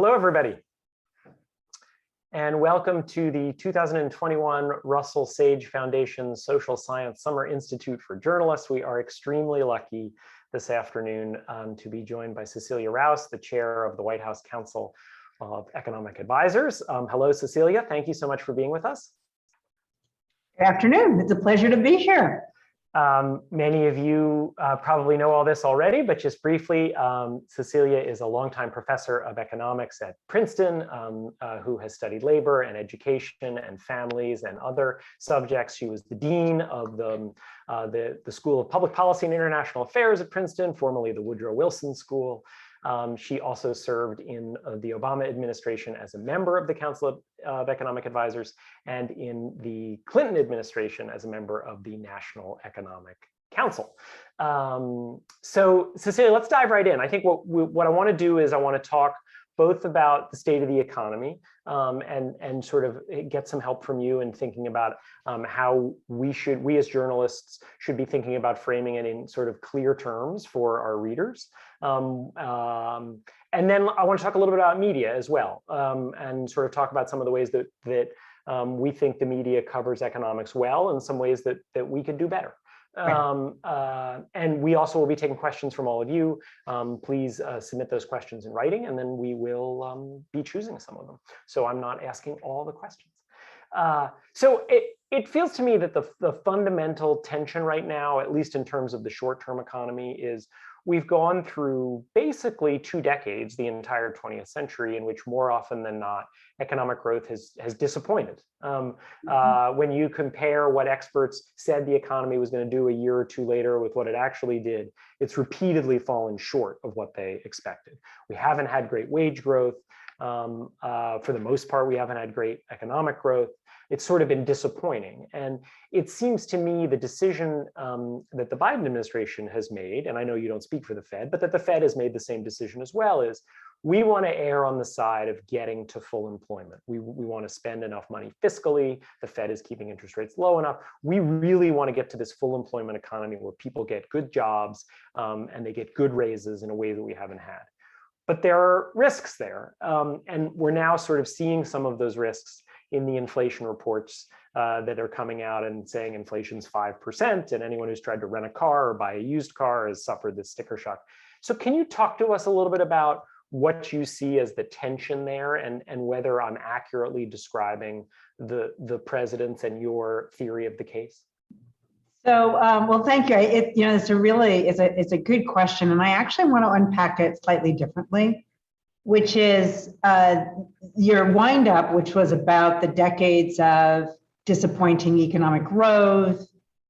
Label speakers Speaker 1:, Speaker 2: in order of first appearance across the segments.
Speaker 1: Hello, everybody, and welcome to the 2021 Russell Sage Foundation Social Science Summer Institute for Journalists. We are extremely lucky this afternoon to be joined by Cecilia Rouse, the chair of the White House Council of Economic Advisors. Hello, Cecilia. Thank you so much for being with us.
Speaker 2: Good afternoon. It's a pleasure to be here.
Speaker 1: Many of you probably know all this already, but just briefly, Cecilia is a longtime professor of economics at Princeton, who has studied labor and education and families and other subjects. She was the dean of the School of Public Policy and International Affairs at Princeton, formerly the Woodrow Wilson School. She also served in the Obama administration as a member of the Council of Economic Advisors and in the Clinton administration as a member of the National Economic Council. So Cecilia, let's dive right in. I think what I want to do is I want to talk both about the state of the economy and sort of get some help from you in thinking about how we as journalists should be thinking about framing it in sort of clear terms for our readers. And then I want to talk a little bit about media as well, and sort of talk about some of the ways that we think the media covers economics well and some ways that we could do better. And we also will be taking questions from all of you. Please submit those questions in writing, and then we will be choosing some of them. So I'm not asking all the questions. So it feels to me that the fundamental tension right now, at least in terms of the short-term economy, is we've gone through basically 2 decades, the entire 20th century, in which more often than not, economic growth has disappointed. When you compare what experts said the economy was going to do a year or 2 later with what it actually did, it's repeatedly fallen short of what they expected. We haven't had great wage growth. For the most part, we haven't had great economic growth. It's sort of been disappointing. And it seems to me the decision that the Biden administration has made, and I know you don't speak for the Fed, but that the Fed has made the same decision as well, is we want to err on the side of getting to full employment. We want to spend enough money fiscally. The Fed is keeping interest rates low enough. We really want to get to this full employment economy where people get good jobs and they get good raises in a way that we haven't had. But there are risks there. And we're now sort of seeing some of those risks in the inflation reports that are coming out and saying inflation's 5%, and anyone who's tried to rent a car or buy a used car has suffered this sticker shock. So can you talk to us a little bit about what you see as the tension there and whether I'm accurately describing the president's and your theory of the case?
Speaker 2: So, well, thank you. It's a good question, and I actually want to unpack it slightly differently, which is your windup, which was about the decades of disappointing economic growth,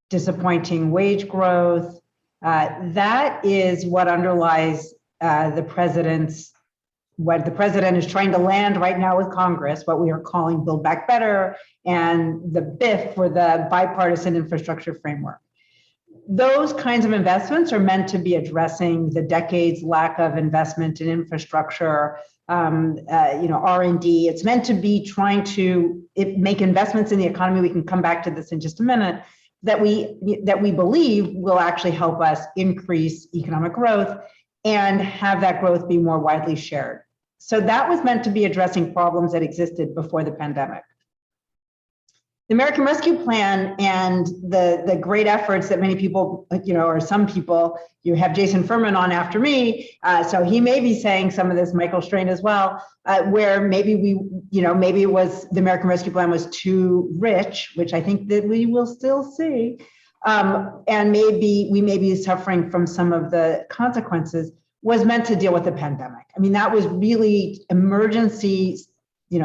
Speaker 2: disappointing wage growth. That is what underlies what the president is trying to land right now with Congress, what we are calling Build Back Better and the BIF, for the bipartisan infrastructure framework. Those kinds of investments are meant to be addressing the decades lack of investment in infrastructure, R&D. It's meant to be trying to make investments in the economy. We can come back to this in just a minute, that we believe will actually help us increase economic growth and have that growth be more widely shared. So that was meant to be addressing problems that existed before the pandemic. The American Rescue Plan and the great efforts that many people, or some people, you have Jason Furman on after me, so he may be saying some of this, Michael Strain as well, where maybe maybe it was the American Rescue Plan was too rich, which I think that we will still see, and maybe we may be suffering from some of the consequences, was meant to deal with the pandemic. I mean, that was really emergency,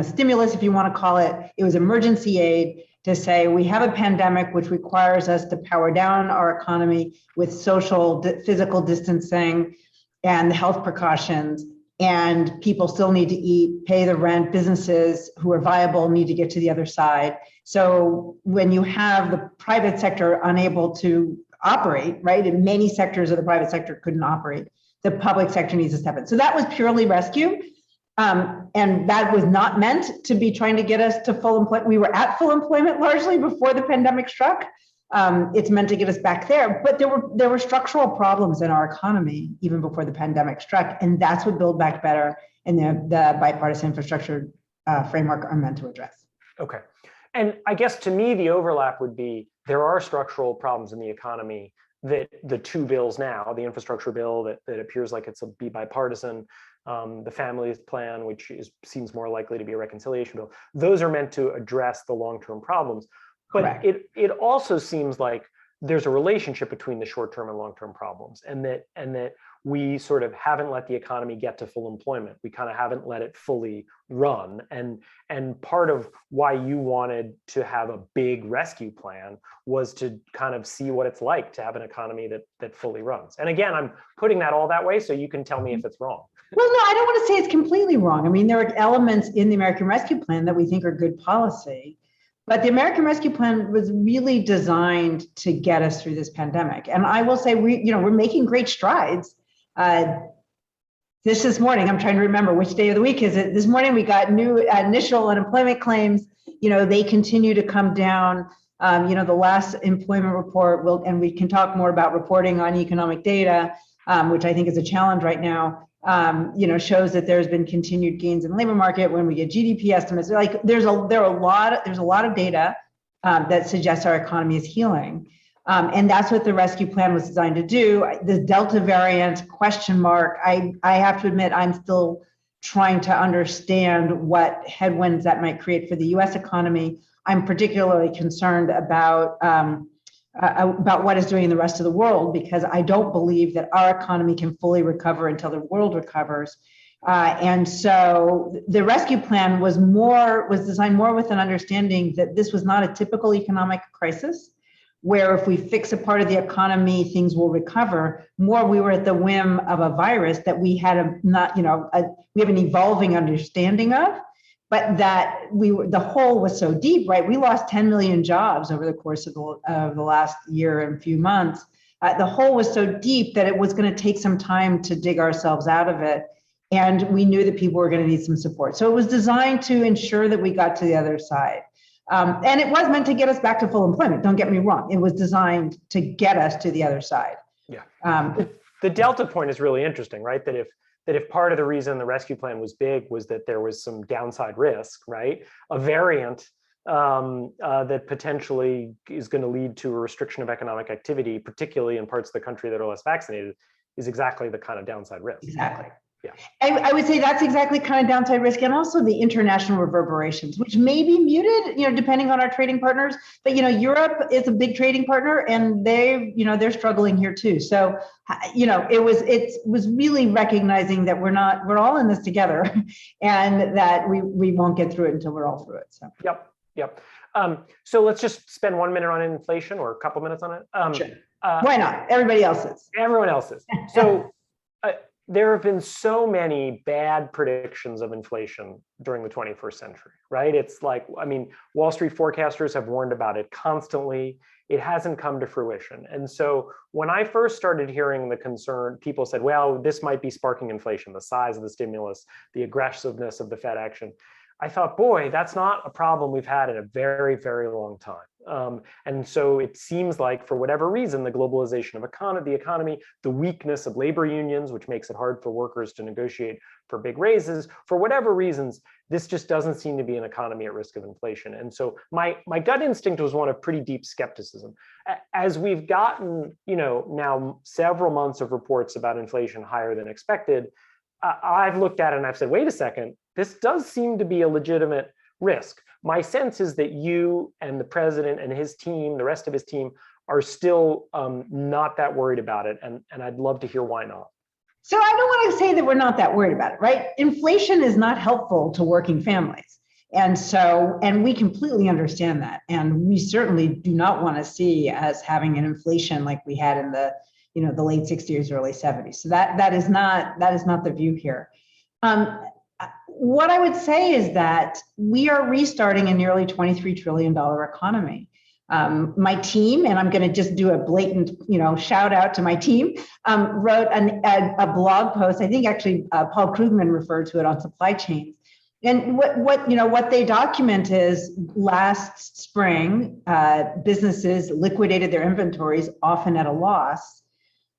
Speaker 2: stimulus, if you want to call it. It was emergency aid to say we have a pandemic which requires us to power down our economy with social, physical distancing and the health precautions, and people still need to eat, pay the rent, businesses who are viable need to get to the other side. So when you have the private sector unable to operate, right, and many sectors of the private sector couldn't operate, the public sector needs to step in. So that was purely rescue. And that was not meant to be trying to get us to full employment. We were at full employment largely before the pandemic struck. It's meant to get us back there, but there were structural problems in our economy even before the pandemic struck, and that's what Build Back Better and the bipartisan infrastructure framework are meant to address.
Speaker 1: Okay. And I guess to me, the overlap would be there are structural problems in the economy that the two bills now, the infrastructure bill that appears like it's be bipartisan, the families plan, which seems more likely to be a reconciliation bill, those are meant to address the long-term problems. But it also seems like there's a relationship between the short-term and long-term problems, and that we sort of haven't let the economy get to full employment. We kind of haven't let it fully run. And part of why you wanted to have a big rescue plan was to kind of see what it's like to have an economy that fully runs. And again, I'm putting that all that way, so you can tell me if it's wrong.
Speaker 2: Well, no, I don't want to say it's completely wrong. I mean, there are elements in the American Rescue Plan that we think are good policy. But the American Rescue Plan was really designed to get us through this pandemic. And I will say we're making great strides. This morning, I'm trying to remember which day of the week is it. This morning we got new initial unemployment claims. They continue to come down. The last employment report and we can talk more about reporting on economic data, which I think is a challenge right now. Shows that there's been continued gains in the labor market. When we get GDP estimates, there's a lot of data that suggests our economy is healing, and that's what the rescue plan was designed to do. The Delta variant question mark. I have to admit, I'm still trying to understand what headwinds that might create for the U.S. economy. I'm particularly concerned about what it's doing in the rest of the world, because I don't believe that our economy can fully recover until the world recovers. And so the rescue plan was designed more with an understanding that this was not a typical economic crisis, where if we fix a part of the economy, things will recover. More, we were at the whim of a virus that we had we have an evolving understanding of. But that the hole was so deep, right? We lost 10 million jobs over the course of the last year and few months. The hole was so deep that it was going to take some time to dig ourselves out of it. And we knew that people were going to need some support. So it was designed to ensure that we got to the other side. And it was meant to get us back to full employment. Don't get me wrong. It was designed to get us to the other side.
Speaker 1: Yeah. The Delta point is really interesting, right? That if part of the reason the rescue plan was big was that there was some downside risk, right? A variant that potentially is going to lead to a restriction of economic activity, particularly in parts of the country that are less vaccinated, is exactly the kind of downside risk.
Speaker 2: Exactly.
Speaker 1: Yeah.
Speaker 2: I would say that's exactly kind of downside risk, and also the international reverberations, which may be muted, depending on our trading partners. But Europe is a big trading partner, and they're struggling here too. So, it was really recognizing that we're all in this together, and that we won't get through it until we're all through it. So.
Speaker 1: Yep. So let's just spend 1 minute on inflation, or a couple minutes on it.
Speaker 2: Sure. Why not? Everybody else's.
Speaker 1: Everyone else's. So. There have been so many bad predictions of inflation during the 21st century, right? It's like, Wall Street forecasters have warned about it constantly. It hasn't come to fruition. And so when I first started hearing the concern, people said, well, this might be sparking inflation, the size of the stimulus, the aggressiveness of the Fed action. I thought, boy, that's not a problem we've had in a very, very long time. And so it seems like, for whatever reason, the globalization of the economy, the weakness of labor unions, which makes it hard for workers to negotiate for big raises, for whatever reasons, this just doesn't seem to be an economy at risk of inflation. And so my gut instinct was one of pretty deep skepticism. As we've gotten, now several months of reports about inflation higher than expected, I've looked at it and I've said, wait a second, this does seem to be a legitimate risk. My sense is that you and the president and his team, the rest of his team, are still not that worried about it. And I'd love to hear why not.
Speaker 2: So I don't want to say that we're not that worried about it, right? Inflation is not helpful to working families. And we completely understand that. And we certainly do not want to see us having an inflation like we had in the late 60s, early 70s. So that is not the view here. What I would say is that we are restarting a nearly $23 trillion economy. My team, and I'm going to just do a blatant, shout out to my team, wrote a blog post. I think actually Paul Krugman referred to it on supply chains, And what they document is last spring, businesses liquidated their inventories, often at a loss.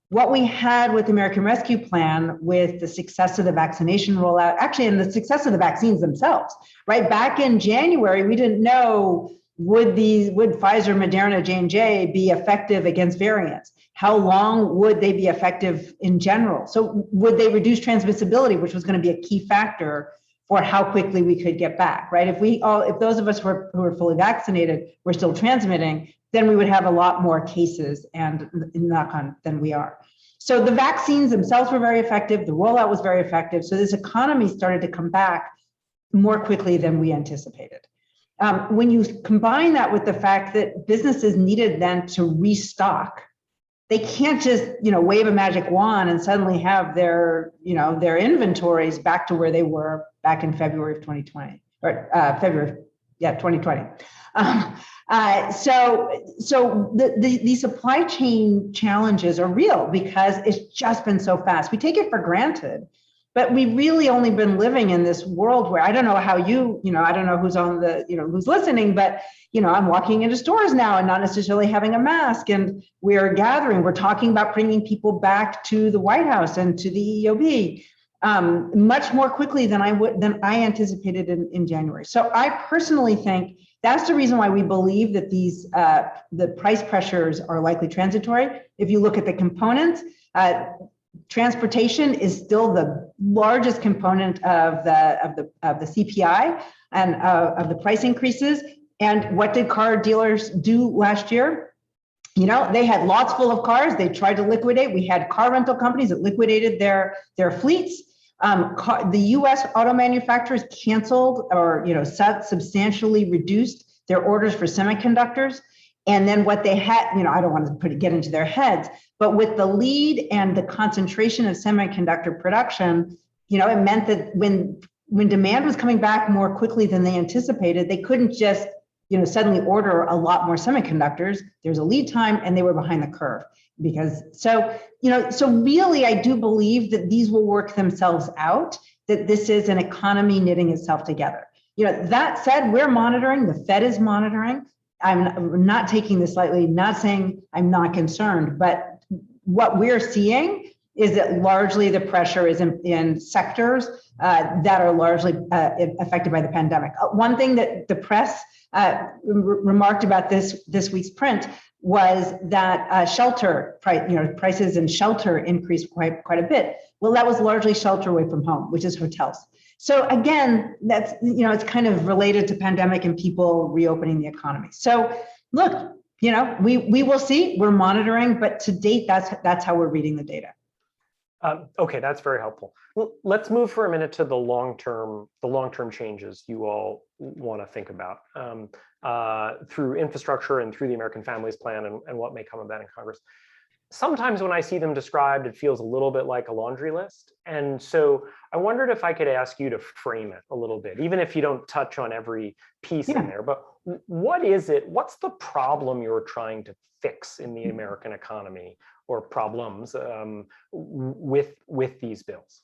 Speaker 2: What we had with the American Rescue Plan, with the success of the vaccination rollout, actually, and the success of the vaccines themselves, right? Back in January, we didn't know, would Pfizer, Moderna, J&J be effective against variants? How long would they be effective in general? So would they reduce transmissibility, which was going to be a key factor for how quickly we could get back, right? If those of us who are fully vaccinated were still transmitting, then we would have a lot more cases and knock on than we are. So the vaccines themselves were very effective. The rollout was very effective. So this economy started to come back more quickly than we anticipated. When you combine that with the fact that businesses needed then to restock, they can't just, wave a magic wand and suddenly have their inventories back to where they were back in February of 2020 or 2020. So the supply chain challenges are real because it's just been so fast. We take it for granted, but we've really only been living in this world where I don't know how I don't know who's on the, who's listening, but I'm walking into stores now and not necessarily having a mask, and we're gathering. We're talking about bringing people back to the White House and to the EOB much more quickly than I anticipated in January. So I personally think that's the reason why we believe that these the price pressures are likely transitory. If you look at the components, transportation is still the largest component of the CPI and of the price increases. And what did car dealers do last year? They had lots full of cars. They tried to liquidate. We had car rental companies that liquidated their fleets. The U.S. auto manufacturers canceled or substantially reduced their orders for semiconductors. And then what they had, I don't want to get into their heads, but with the lead and the concentration of semiconductor production, it meant that when demand was coming back more quickly than they anticipated, they couldn't just suddenly order a lot more semiconductors. There's a lead time and they were behind the curve so really, I do believe that these will work themselves out, that this is an economy knitting itself together. That said, we're monitoring, the Fed is monitoring. I'm not taking this lightly, not saying I'm not concerned, but what we're seeing is that largely the pressure is in sectors that are largely affected by the pandemic. One thing that the press remarked about this week's print was that shelter prices in shelter increased quite a bit. Well, that was largely shelter away from home, which is hotels. So again, that's it's kind of related to pandemic and people reopening the economy. So look, we will see. We're monitoring, but to date, that's how we're reading the data.
Speaker 1: Okay, that's very helpful. Well, let's move for a minute to the long-term changes you all want to think about through infrastructure and through the American Families Plan and what may come of that in Congress. Sometimes when I see them described, it feels a little bit like a laundry list. And so I wondered if I could ask you to frame it a little bit, even if you don't touch on every piece in there. But what is it? What's the problem you're trying to fix in the American economy, or problems with these bills?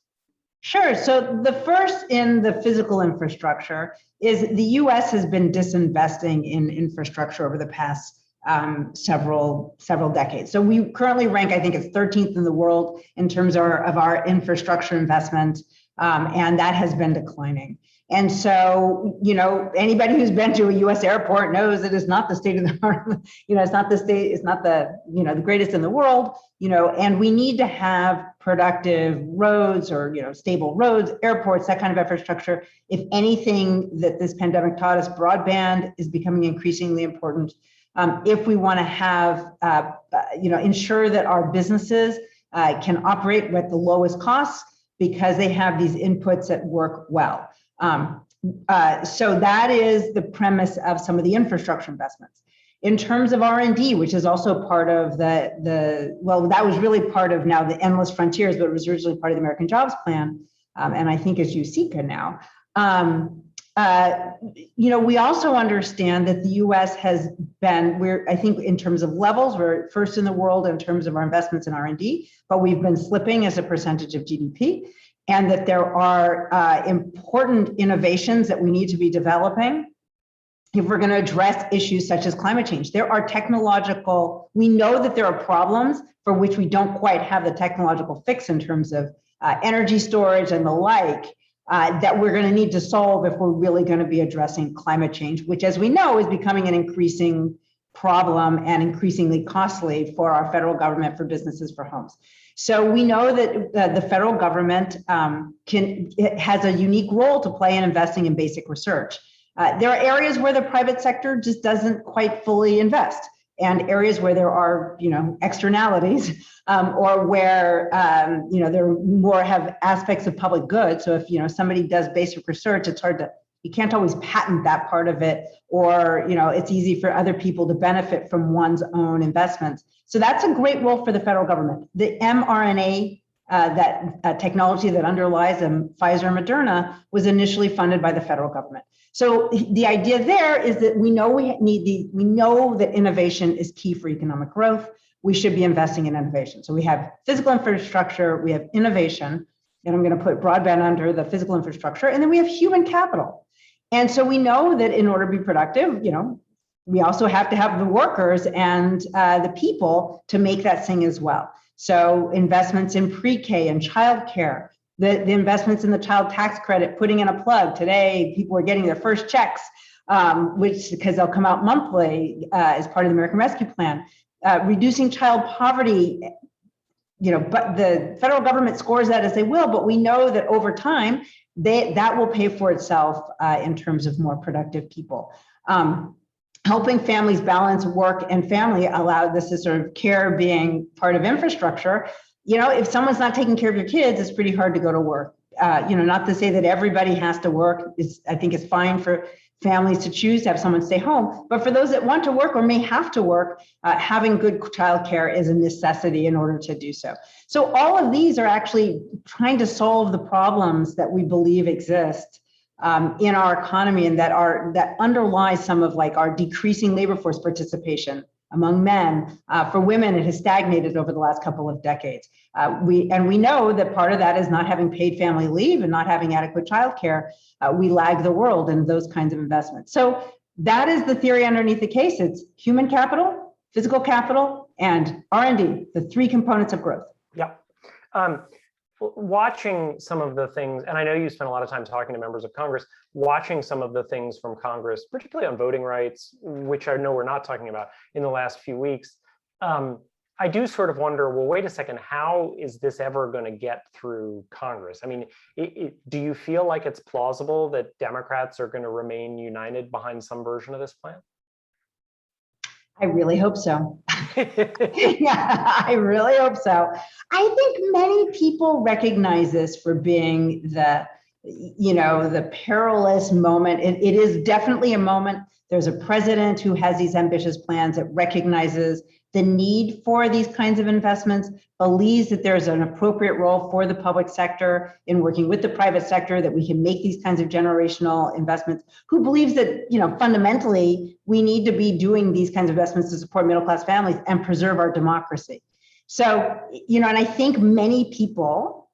Speaker 2: Sure. So the first in the physical infrastructure is the U.S. has been disinvesting in infrastructure over the past several decades. So we currently rank, I think it's 13th in the world in terms of our infrastructure investment, and that has been declining. And so, anybody who's been to a U.S. airport knows it is not the state of the art. It's not the greatest in the world. And we need to have productive roads or stable roads, airports, that kind of infrastructure. If anything that this pandemic taught us, broadband is becoming increasingly important. If we want to have, ensure that our businesses can operate with the lowest costs because they have these inputs that work well. So that is the premise of some of the infrastructure investments. In terms of R&D, which is also part of that was really part of now the Endless Frontiers, but it was originally part of the American Jobs Plan, and I think is USICA now. We also understand that the U.S. has been, I think in terms of levels, we're first in the world in terms of our investments in R&D, but we've been slipping as a percentage of GDP, and that there are important innovations that we need to be developing if we're going to address issues such as climate change. There are we know that there are problems for which we don't quite have the technological fix in terms of energy storage and the like, that we're going to need to solve if we're really going to be addressing climate change, which, as we know, is becoming an increasing problem and increasingly costly for our federal government, for businesses, for homes. So we know that the federal government has a unique role to play in investing in basic research. There are areas where the private sector just doesn't quite fully invest, and areas where there are, externalities, or where, there more have aspects of public good. So if, somebody does basic research, you can't always patent that part of it, or, it's easy for other people to benefit from one's own investments. So that's a great role for the federal government. The mRNA, technology that underlies Pfizer and Moderna, was initially funded by the federal government. So the idea there is that we know that innovation is key for economic growth. We should be investing in innovation. So we have physical infrastructure, we have innovation, and I'm going to put broadband under the physical infrastructure, and then we have human capital. And so we know that in order to be productive, we also have to have the workers and the people to make that sing as well. So investments in pre-K and childcare, the investments in the child tax credit, putting in a plug. Today, people are getting their first checks, because they'll come out monthly as part of the American Rescue Plan. Reducing child poverty, but the federal government scores that as they will, but we know that over time, that will pay for itself in terms of more productive people. Helping families balance work and family, allow this is sort of care being part of infrastructure. If someone's not taking care of your kids, it's pretty hard to go to work. Not to say that everybody has to work. I think it's fine for families to choose to have someone stay home. But for those that want to work or may have to work, having good childcare is a necessity in order to do so. So all of these are actually trying to solve the problems that we believe exist in our economy, and that underlie some of our decreasing labor force participation among men. For women, it has stagnated over the last couple of decades. We know that part of that is not having paid family leave and not having adequate childcare. We lag the world in those kinds of investments. So that is the theory underneath the case. It's human capital, physical capital, and R&D, the three components of growth.
Speaker 1: Yeah. Watching some of the things, and I know you spent a lot of time talking to members of Congress, watching some of the things from Congress, particularly on voting rights, which I know we're not talking about, in the last few weeks, I do sort of wonder, well, wait a second, how is this ever going to get through Congress? I mean, do you feel like it's plausible that Democrats are going to remain united behind some version of this plan?
Speaker 2: I really hope so. Yeah, I really hope so. I think many people recognize this for being the perilous moment. It is definitely a moment. There's a president who has these ambitious plans, that recognizes the need for these kinds of investments, believes that there's an appropriate role for the public sector in working with the private sector, that we can make these kinds of generational investments, who believes that, fundamentally, we need to be doing these kinds of investments to support middle-class families and preserve our democracy. So, and I think many people,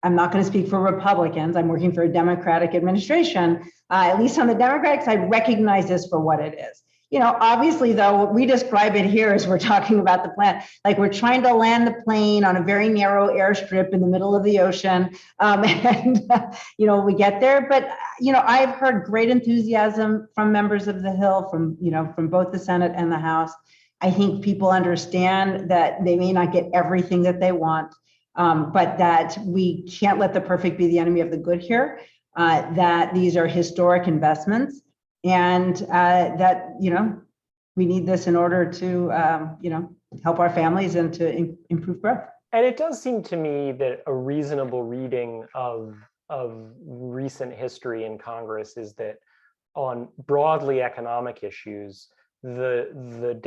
Speaker 2: I'm not going to speak for Republicans, I'm working for a Democratic administration, at least on the Democratic side, recognize this for what it is. Obviously, though, we describe it here as we're talking about the plan, like we're trying to land the plane on a very narrow airstrip in the middle of the ocean. We get there. But, I've heard great enthusiasm from members of the Hill, from both the Senate and the House. I think people understand that they may not get everything that they want, but that we can't let the perfect be the enemy of the good here, that these are historic investments. And that, we need this in order to, help our families and to improve growth.
Speaker 1: And it does seem to me that a reasonable reading of recent history in Congress is that on broadly economic issues, the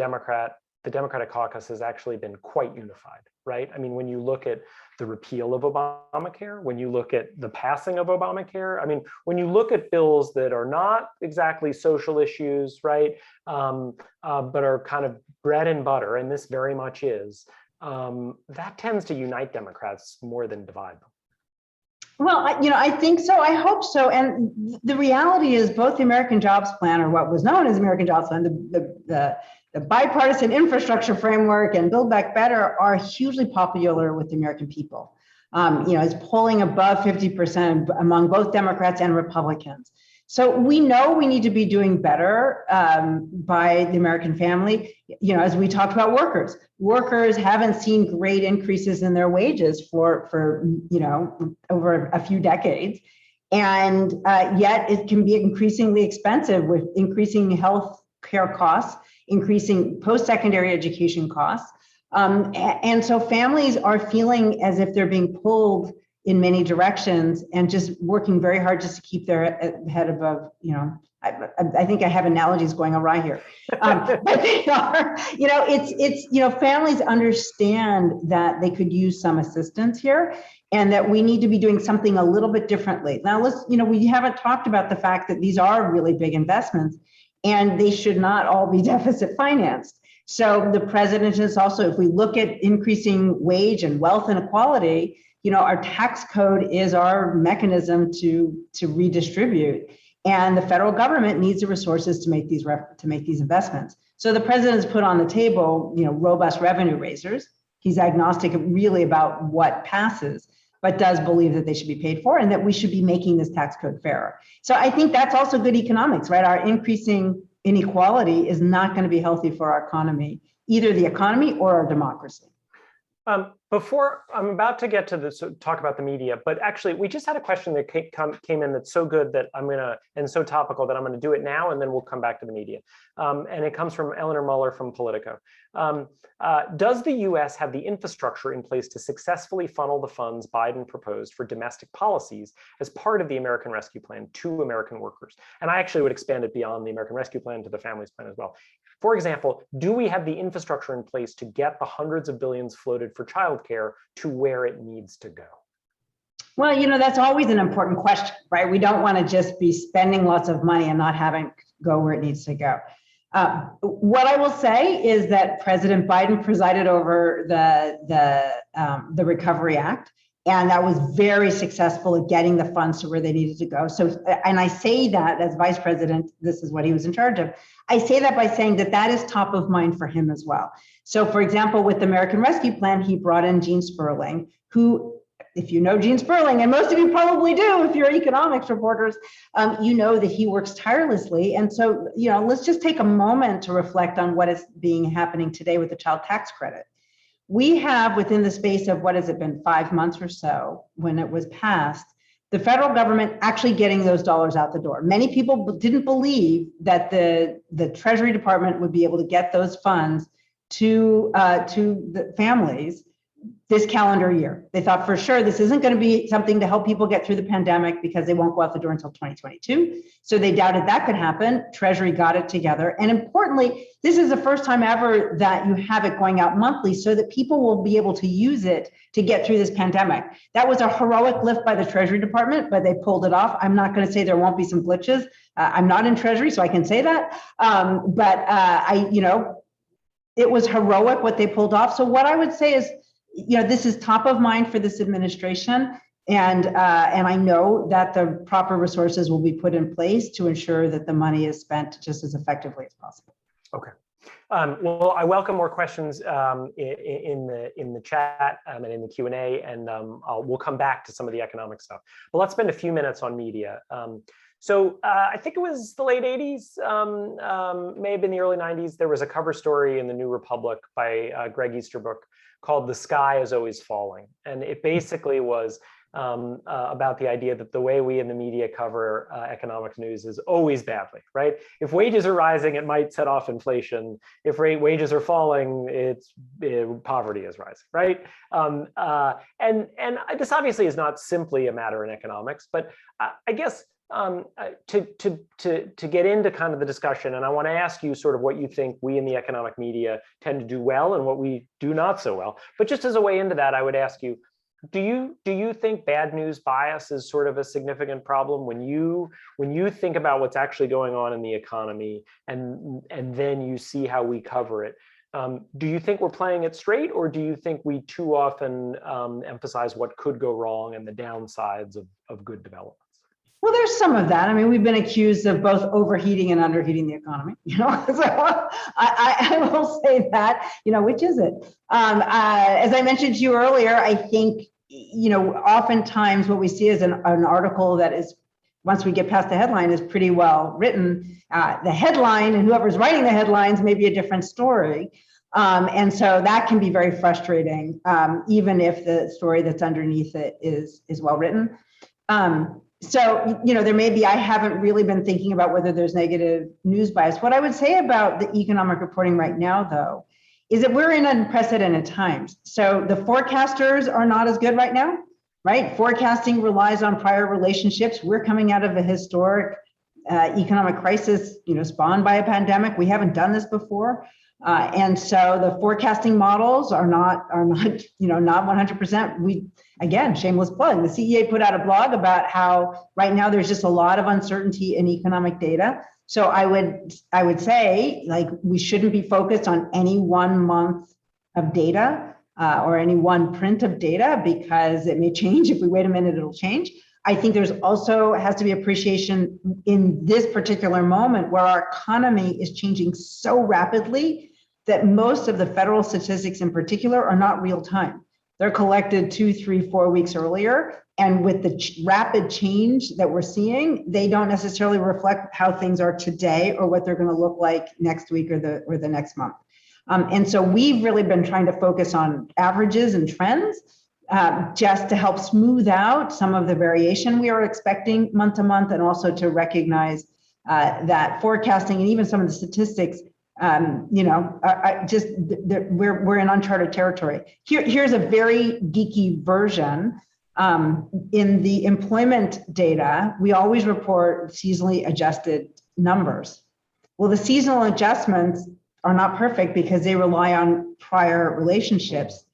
Speaker 1: the Democratic caucus has actually been quite unified, right? I mean, when you look at the repeal of Obamacare, when you look at the passing of Obamacare, I mean, when you look at bills that are not exactly social issues, right, but are kind of bread and butter, and this very much is, that tends to unite Democrats more than divide them.
Speaker 2: Well, I think so. I hope so. And the reality is both the American Jobs Plan, or what was known as American Jobs Plan, the bipartisan infrastructure framework and Build Back Better are hugely popular with the American people. It's polling above 50% among both Democrats and Republicans. So we know we need to be doing better by the American family. As we talked about workers haven't seen great increases in their wages for over a few decades. And yet it can be increasingly expensive with increasing health care costs, increasing post-secondary education costs. And so families are feeling as if they're being pulled in many directions and just working very hard just to keep their head above, I think I have analogies going awry here. But they are, families understand that they could use some assistance here and that we need to be doing something a little bit differently. Now we haven't talked about the fact that these are really big investments and they should not all be deficit financed. So the president is also, if we look at increasing wage and wealth inequality, our tax code is our mechanism to redistribute, and the federal government needs the resources to make these investments. So the president has put on the table, robust revenue raisers. He's agnostic really about what passes, but does believe that they should be paid for and that we should be making this tax code fairer. So I think that's also good economics, right? Our increasing inequality is not going to be healthy for our economy, either the economy or our democracy.
Speaker 1: Before I'm about to get to this, talk about the media, but actually we just had a question that came in that's so good that and so topical that I'm gonna do it now, and then we'll come back to the media. And it comes from Eleanor Muller from Politico. Does the US have the infrastructure in place to successfully funnel the funds Biden proposed for domestic policies as part of the American Rescue Plan to American workers? And I actually would expand it beyond the American Rescue Plan to the Families Plan as well. For example, do we have the infrastructure in place to get the hundreds of billions floated for childcare to where it needs to go?
Speaker 2: Well, that's always an important question, right? We don't want to just be spending lots of money and not having it go where it needs to go. What I will say is that President Biden presided over the Recovery Act, and that was very successful at getting the funds to where they needed to go. So, and I say that as vice president, this is what he was in charge of. I say that by saying that is top of mind for him as well. So for example, with the American Rescue Plan, he brought in Gene Sperling, who, if you know Gene Sperling, and most of you probably do if you're economics reporters, you know that he works tirelessly. And so, let's just take a moment to reflect on what is happening today with the child tax credit. We have, within the space of, what has it been, 5 months or so, when it was passed, the federal government actually getting those dollars out the door. Many people didn't believe that the Treasury Department would be able to get those funds to the families this calendar year. They thought for sure this isn't going to be something to help people get through the pandemic because they won't go out the door until 2022. So they doubted that could happen. Treasury got it together. And importantly, this is the first time ever that you have it going out monthly so that people will be able to use it to get through this pandemic. That was a heroic lift by the Treasury Department, but they pulled it off. I'm not going to say there won't be some glitches. I'm not in Treasury, so I can say that. It was heroic what they pulled off. So what I would say is, this is top of mind for this administration, and I know that the proper resources will be put in place to ensure that the money is spent just as effectively as possible.
Speaker 1: Okay. Well, I welcome more questions in the chat and in the Q&A, and we'll come back to some of the economic stuff. But let's spend a few minutes on media. So I think it was the late 80s, may have been the early 90s. There was a cover story in the New Republic by Greg Easterbrook called "The Sky is Always Falling." And it basically was about the idea that the way we in the media cover economic news is always badly, right? If wages are rising, it might set off inflation. If wages are falling, poverty is rising, right? And this obviously is not simply a matter in economics, but I guess To get into kind of the discussion, and I want to ask you sort of what you think we in the economic media tend to do well and what we do not so well. But just as a way into that, I would ask you, do you think bad news bias is sort of a significant problem when you think about what's actually going on in the economy and then you see how we cover it? Do you think we're playing it straight, or do you think we too often emphasize what could go wrong and the downsides of good developments?
Speaker 2: Well, there's some of that. I mean, we've been accused of both overheating and underheating the economy, so I will say that, which is it? As I mentioned to you earlier, I think, oftentimes what we see is an article that is, once we get past the headline, is pretty well written. The headline and whoever's writing the headlines may be a different story. And so that can be very frustrating, even if the story that's underneath it is well written. So, there may be, I haven't really been thinking about whether there's negative news bias. What I would say about the economic reporting right now, though, is that we're in unprecedented times. So the forecasters are not as good right now, right? Forecasting relies on prior relationships. We're coming out of a historic economic crisis, spawned by a pandemic. We haven't done this before. And so the forecasting models are not, not 100%. Again, shameless plug, the CEA put out a blog about how right now there's just a lot of uncertainty in economic data. So I would say, we shouldn't be focused on any 1 month of data or any one print of data, because it may change. If we wait a minute, it'll change. I think there's also has to be appreciation in this particular moment where our economy is changing so rapidly that most of the federal statistics in particular are not real time. They're collected 2, 3, 4 weeks earlier. And with the rapid change that we're seeing, they don't necessarily reflect how things are today or what they're going to look like next week or the next month. And so we've really been trying to focus on averages and trends, just to help smooth out some of the variation we are expecting month to month, and also to recognize that forecasting and even some of the statistics, we're in uncharted territory. Here's a very geeky version. In the employment data, we always report seasonally adjusted numbers. Well, the seasonal adjustments are not perfect because they rely on prior relationships.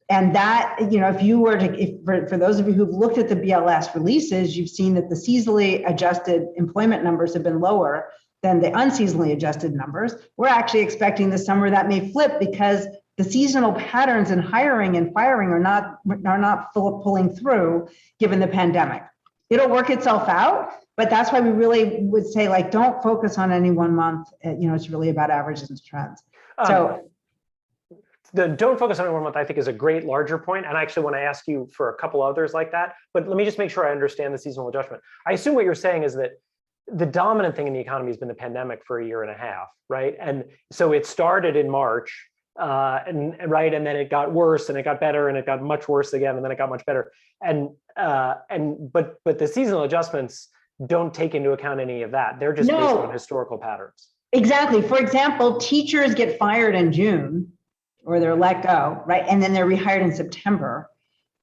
Speaker 2: And that, if you were to, for those of you who've looked at the BLS releases, you've seen that the seasonally adjusted employment numbers have been lower than the unseasonally adjusted numbers. We're actually expecting this summer that may flip, because the seasonal patterns in hiring and firing are not pulling through given the pandemic. It'll work itself out, but that's why we really would say, don't focus on any 1 month. It's really about averages and trends.
Speaker 1: The don't focus on any 1 month, I think, is a great larger point. And I actually want to ask you for a couple others like that. But let me just make sure I understand the seasonal adjustment. I assume what you're saying is that the dominant thing in the economy has been the pandemic for 1.5 years, right? And so it started in March, and then it got worse, and it got better, and it got much worse again, and then it got much better. But the seasonal adjustments don't take into account any of that. They're just based on historical patterns.
Speaker 2: Exactly. For example, teachers get fired in June, or they're let go, right? And then they're rehired in September.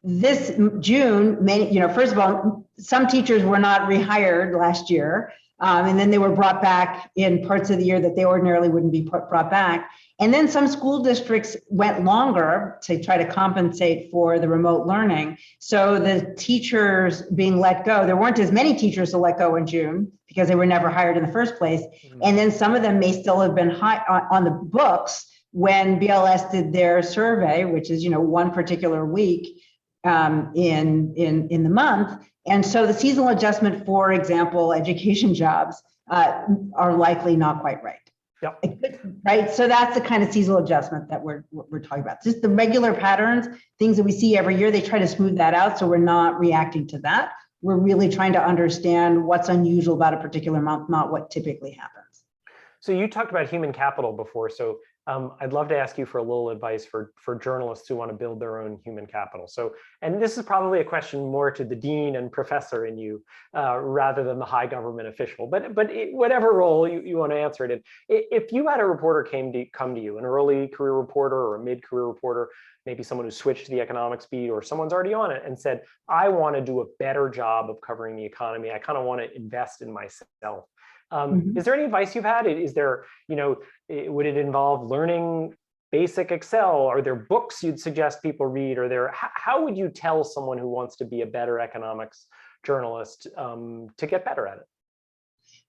Speaker 2: This June, first of all, some teachers were not rehired last year, and then they were brought back in parts of the year that they ordinarily wouldn't be brought back. And then some school districts went longer to try to compensate for the remote learning. So the teachers being let go, there weren't as many teachers to let go in June because they were never hired in the first place. Mm-hmm. And then some of them may still have been on the books when BLS did their survey, which is, one particular week in the month. And so the seasonal adjustment, for example, education jobs are likely not quite right. Yep. Right. So that's the kind of seasonal adjustment that we're talking about. Just the regular patterns, things that we see every year, they try to smooth that out. So we're not reacting to that. We're really trying to understand what's unusual about a particular month, not what typically happens.
Speaker 1: So you talked about human capital before. So I'd love to ask you for a little advice for journalists who want to build their own human capital. So, and this is probably a question more to the dean and professor in you rather than the high government official, but whatever role you want to answer it in. If you had a reporter come to you, an early career reporter or a mid-career reporter, maybe someone who switched to the economics beat or someone's already on it and said, I want to do a better job of covering the economy. I kind of want to invest in myself. Is there any advice you've had? Is there, would it involve learning basic Excel? Are there books you'd suggest people read? How would you tell someone who wants to be a better economics journalist to get better at it?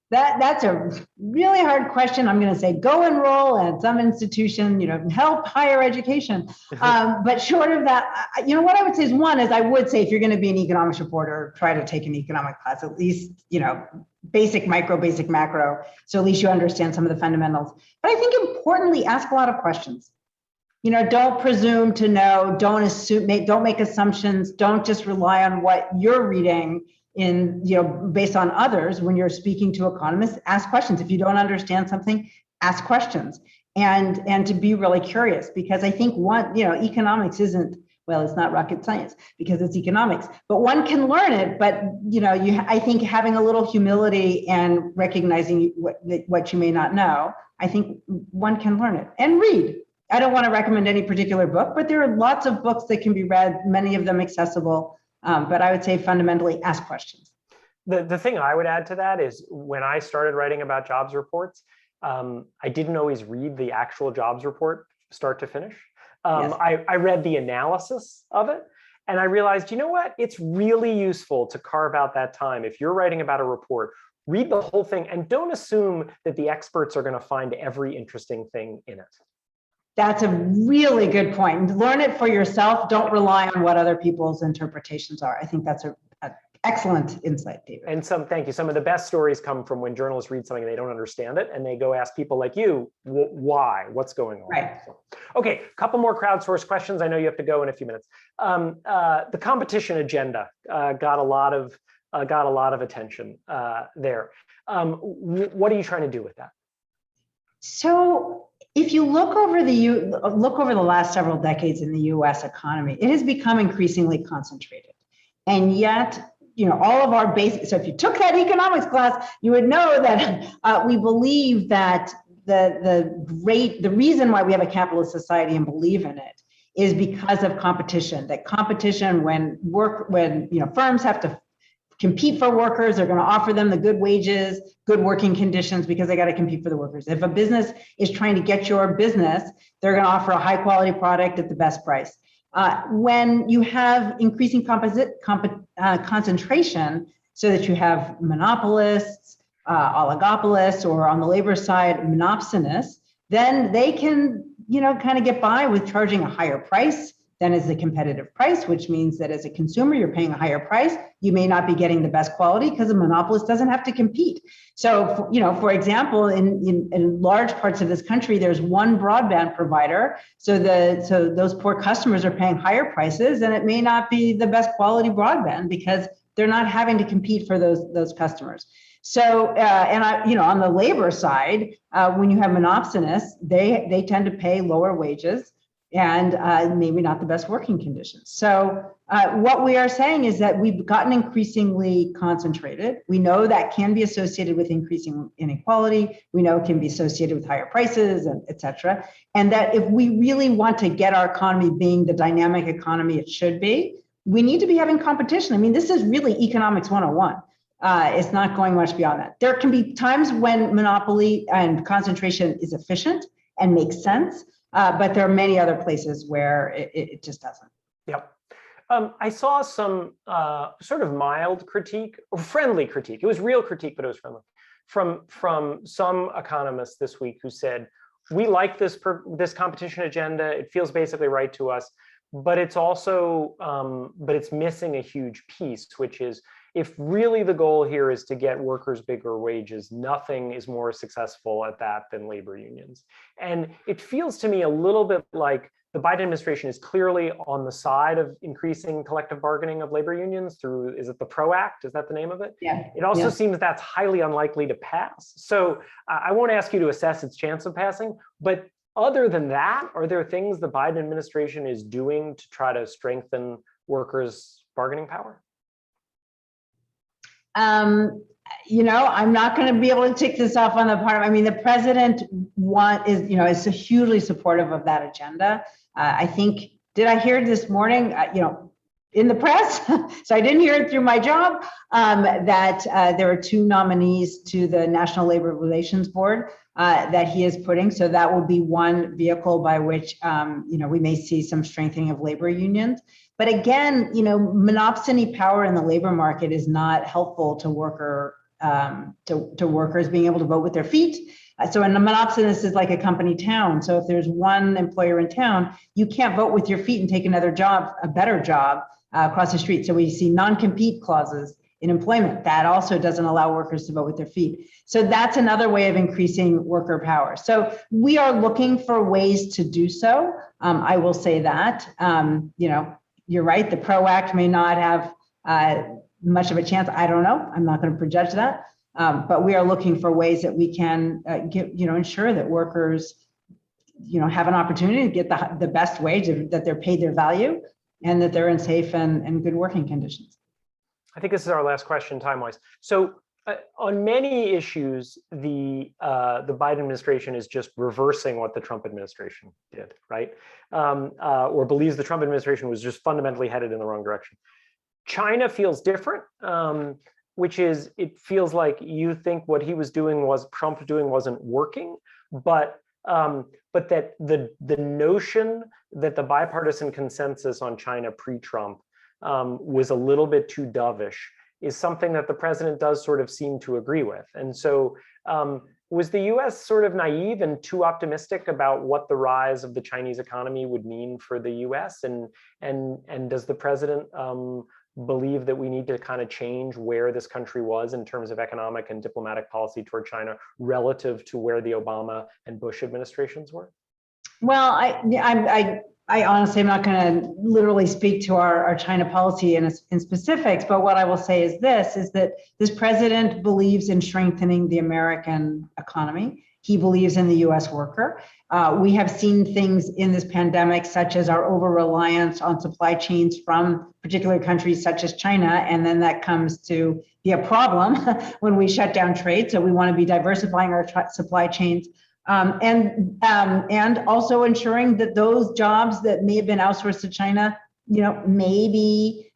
Speaker 2: That's a really hard question. I'm going to say go enroll at some institution, help higher education. But short of that, what I would say is I would say if you're going to be an economics reporter, try to take an economic class, at least, basic micro, basic macro. So at least you understand some of the fundamentals. But I think importantly, ask a lot of questions. Don't presume to know, don't assume, don't make assumptions, don't just rely on what you're reading based on others. When you're speaking to economists, ask questions. If you don't understand something, ask questions and to be really curious, because I think economics isn't, well, it's not rocket science because it's economics, but one can learn it. But, I think having a little humility and recognizing what you may not know, I think one can learn it and read. I don't want to recommend any particular book, but there are lots of books that can be read, many of them accessible. But I would say fundamentally ask questions.
Speaker 1: The thing I would add to that is when I started writing about jobs reports, I didn't always read the actual jobs report start to finish.
Speaker 2: Yes.
Speaker 1: I read the analysis of it and I realized, it's really useful to carve out that time. If you're writing about a report, read the whole thing and don't assume that the experts are going to find every interesting thing in it.
Speaker 2: That's a really good point. Learn it for yourself. Don't rely on what other people's interpretations are. I think that's an excellent insight, David.
Speaker 1: And thank you. Some of the best stories come from when journalists read something and they don't understand it, and they go ask people like you, why? What's going on?
Speaker 2: Right.
Speaker 1: So, okay, a couple more crowdsourced questions. I know you have to go in a few minutes. The competition agenda got a lot of attention there. What are you trying to do with that?
Speaker 2: So if you look over the last several decades in the U.S. economy, it has become increasingly concentrated. And yet, all of our basic, so if you took that economics class, you would know that we believe that the reason why we have a capitalist society and believe in it is because of competition. That competition, when firms have to compete for workers, they're going to offer them the good wages, good working conditions, because they got to compete for the workers. If a business is trying to get your business, they're going to offer a high quality product at the best price. When you have increasing concentration, so that you have monopolists, oligopolists, or on the labor side, monopsonists, then they can, kind of get by with charging a higher price than is the competitive price, which means that as a consumer, you're paying a higher price. You may not be getting the best quality because a monopolist doesn't have to compete. So, for example, in large parts of this country, there's one broadband provider. So those poor customers are paying higher prices, and it may not be the best quality broadband because they're not having to compete for those customers. So, on the labor side, when you have monopsonists, they tend to pay lower wages and maybe not the best working conditions. So what we are saying is that we've gotten increasingly concentrated. We know that can be associated with increasing inequality. We know it can be associated with higher prices, and et cetera. And that if we really want to get our economy being the dynamic economy it should be, we need to be having competition. I mean, this is really economics 101. It's not going much beyond that. There can be times when monopoly and concentration is efficient and makes sense. But there are many other places where it just doesn't.
Speaker 1: Yep. I saw some sort of mild critique, or friendly critique. It was real critique, but it was friendly, from some economists this week who said, we like this competition agenda. It feels basically right to us, but it's also, but it's missing a huge piece, which is, if really the goal here is to get workers bigger wages, nothing is more successful at that than labor unions. And it feels to me a little bit like the Biden administration is clearly on the side of increasing collective bargaining of labor unions through, is it the PRO Act? Is that the name of it?
Speaker 2: Yeah.
Speaker 1: It also seems that's highly unlikely to pass. So I won't ask you to assess its chance of passing, but Other than that, are there things the Biden administration is doing to try to strengthen workers' bargaining power?
Speaker 2: I'm not going to be able to tick this off on the part. I mean, the president is hugely supportive of that agenda. I think, did I hear this morning, in the press, so I didn't hear it through my job, that there are 2 nominees to the National Labor Relations Board that he is putting. So that will be one vehicle by which, we may see some strengthening of labor unions. But again, monopsony power in the labor market is not helpful to workers being able to vote with their feet. So in a monopsonist is like a company town. So if there's one employer in town, you can't vote with your feet and take another job, a better job across the street. So we see non-compete clauses in employment. That also doesn't allow workers to vote with their feet. So that's another way of increasing worker power. So we are looking for ways to do so. I will say that, you're right, the PRO Act may not have much of a chance. I don't know. I'm not going to prejudge that. But we are looking for ways that we can ensure that workers, have an opportunity to get the best wage, that they're paid their value, and that they're in safe and good working conditions.
Speaker 1: I think this is our last question time-wise. So on many issues, the Biden administration is just reversing what the Trump administration did, right? Or believes the Trump administration was just fundamentally headed in the wrong direction. China feels different, which is, it feels like you think what he was doing Trump doing wasn't working, but that the notion that the bipartisan consensus on China pre-Trump was a little bit too dovish is something that the president does sort of seem to agree with. And so was the US sort of naive and too optimistic about what the rise of the Chinese economy would mean for the US? And does the president believe that we need to kind of change where this country was in terms of economic and diplomatic policy toward China relative to where the Obama and Bush administrations were?
Speaker 2: Well, I honestly am not going to literally speak to our China policy in specifics, but what I will say is that this president believes in strengthening the American economy. He believes in the US worker. We have seen things in this pandemic, such as our over-reliance on supply chains from particular countries such as China, and then that comes to be a problem when we shut down trade. So we want to be diversifying our supply chains. And also ensuring that those jobs that may have been outsourced to China, maybe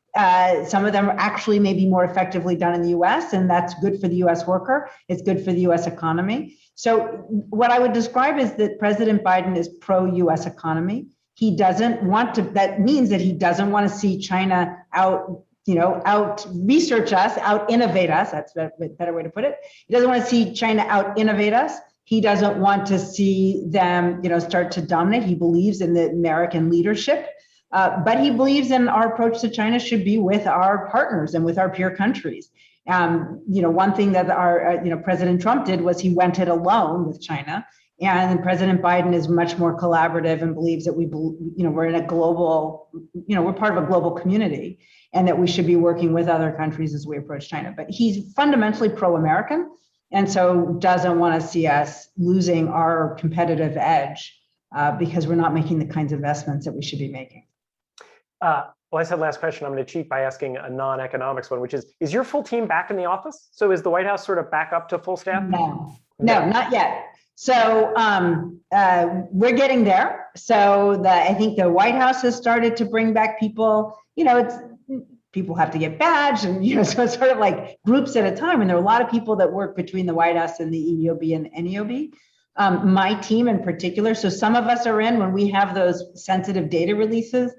Speaker 2: some of them are actually maybe more effectively done in the US, and that's good for the US worker. It's good for the US economy. So what I would describe is that President Biden is pro-US economy. He doesn't want to, that means that he doesn't want to see China out research us, out innovate us. That's a better way to put it. He doesn't want to see China out innovate us. He doesn't want to see them, start to dominate. He believes in the American leadership, but he believes in our approach to China should be with our partners and with our peer countries. One thing that our, President Trump did was he went it alone with China, and President Biden is much more collaborative and believes that we're in a global, we're part of a global community, and that we should be working with other countries as we approach China. But he's fundamentally pro-American, and so doesn't want to see us losing our competitive edge because we're not making the kinds of investments that we should be making.
Speaker 1: Well, I said last question. I'm going to cheat by asking a non-economics one, which is your full team back in the office? So is the White House sort of back up to full staff?
Speaker 2: No, not yet. So we're getting there. So I think the White House has started to bring back people. People have to get badged, and so it's sort of like groups at a time. And there are a lot of people that work between the White House and the EEOB and NEOB. My team in particular. So some of us are in when we have those sensitive data releases.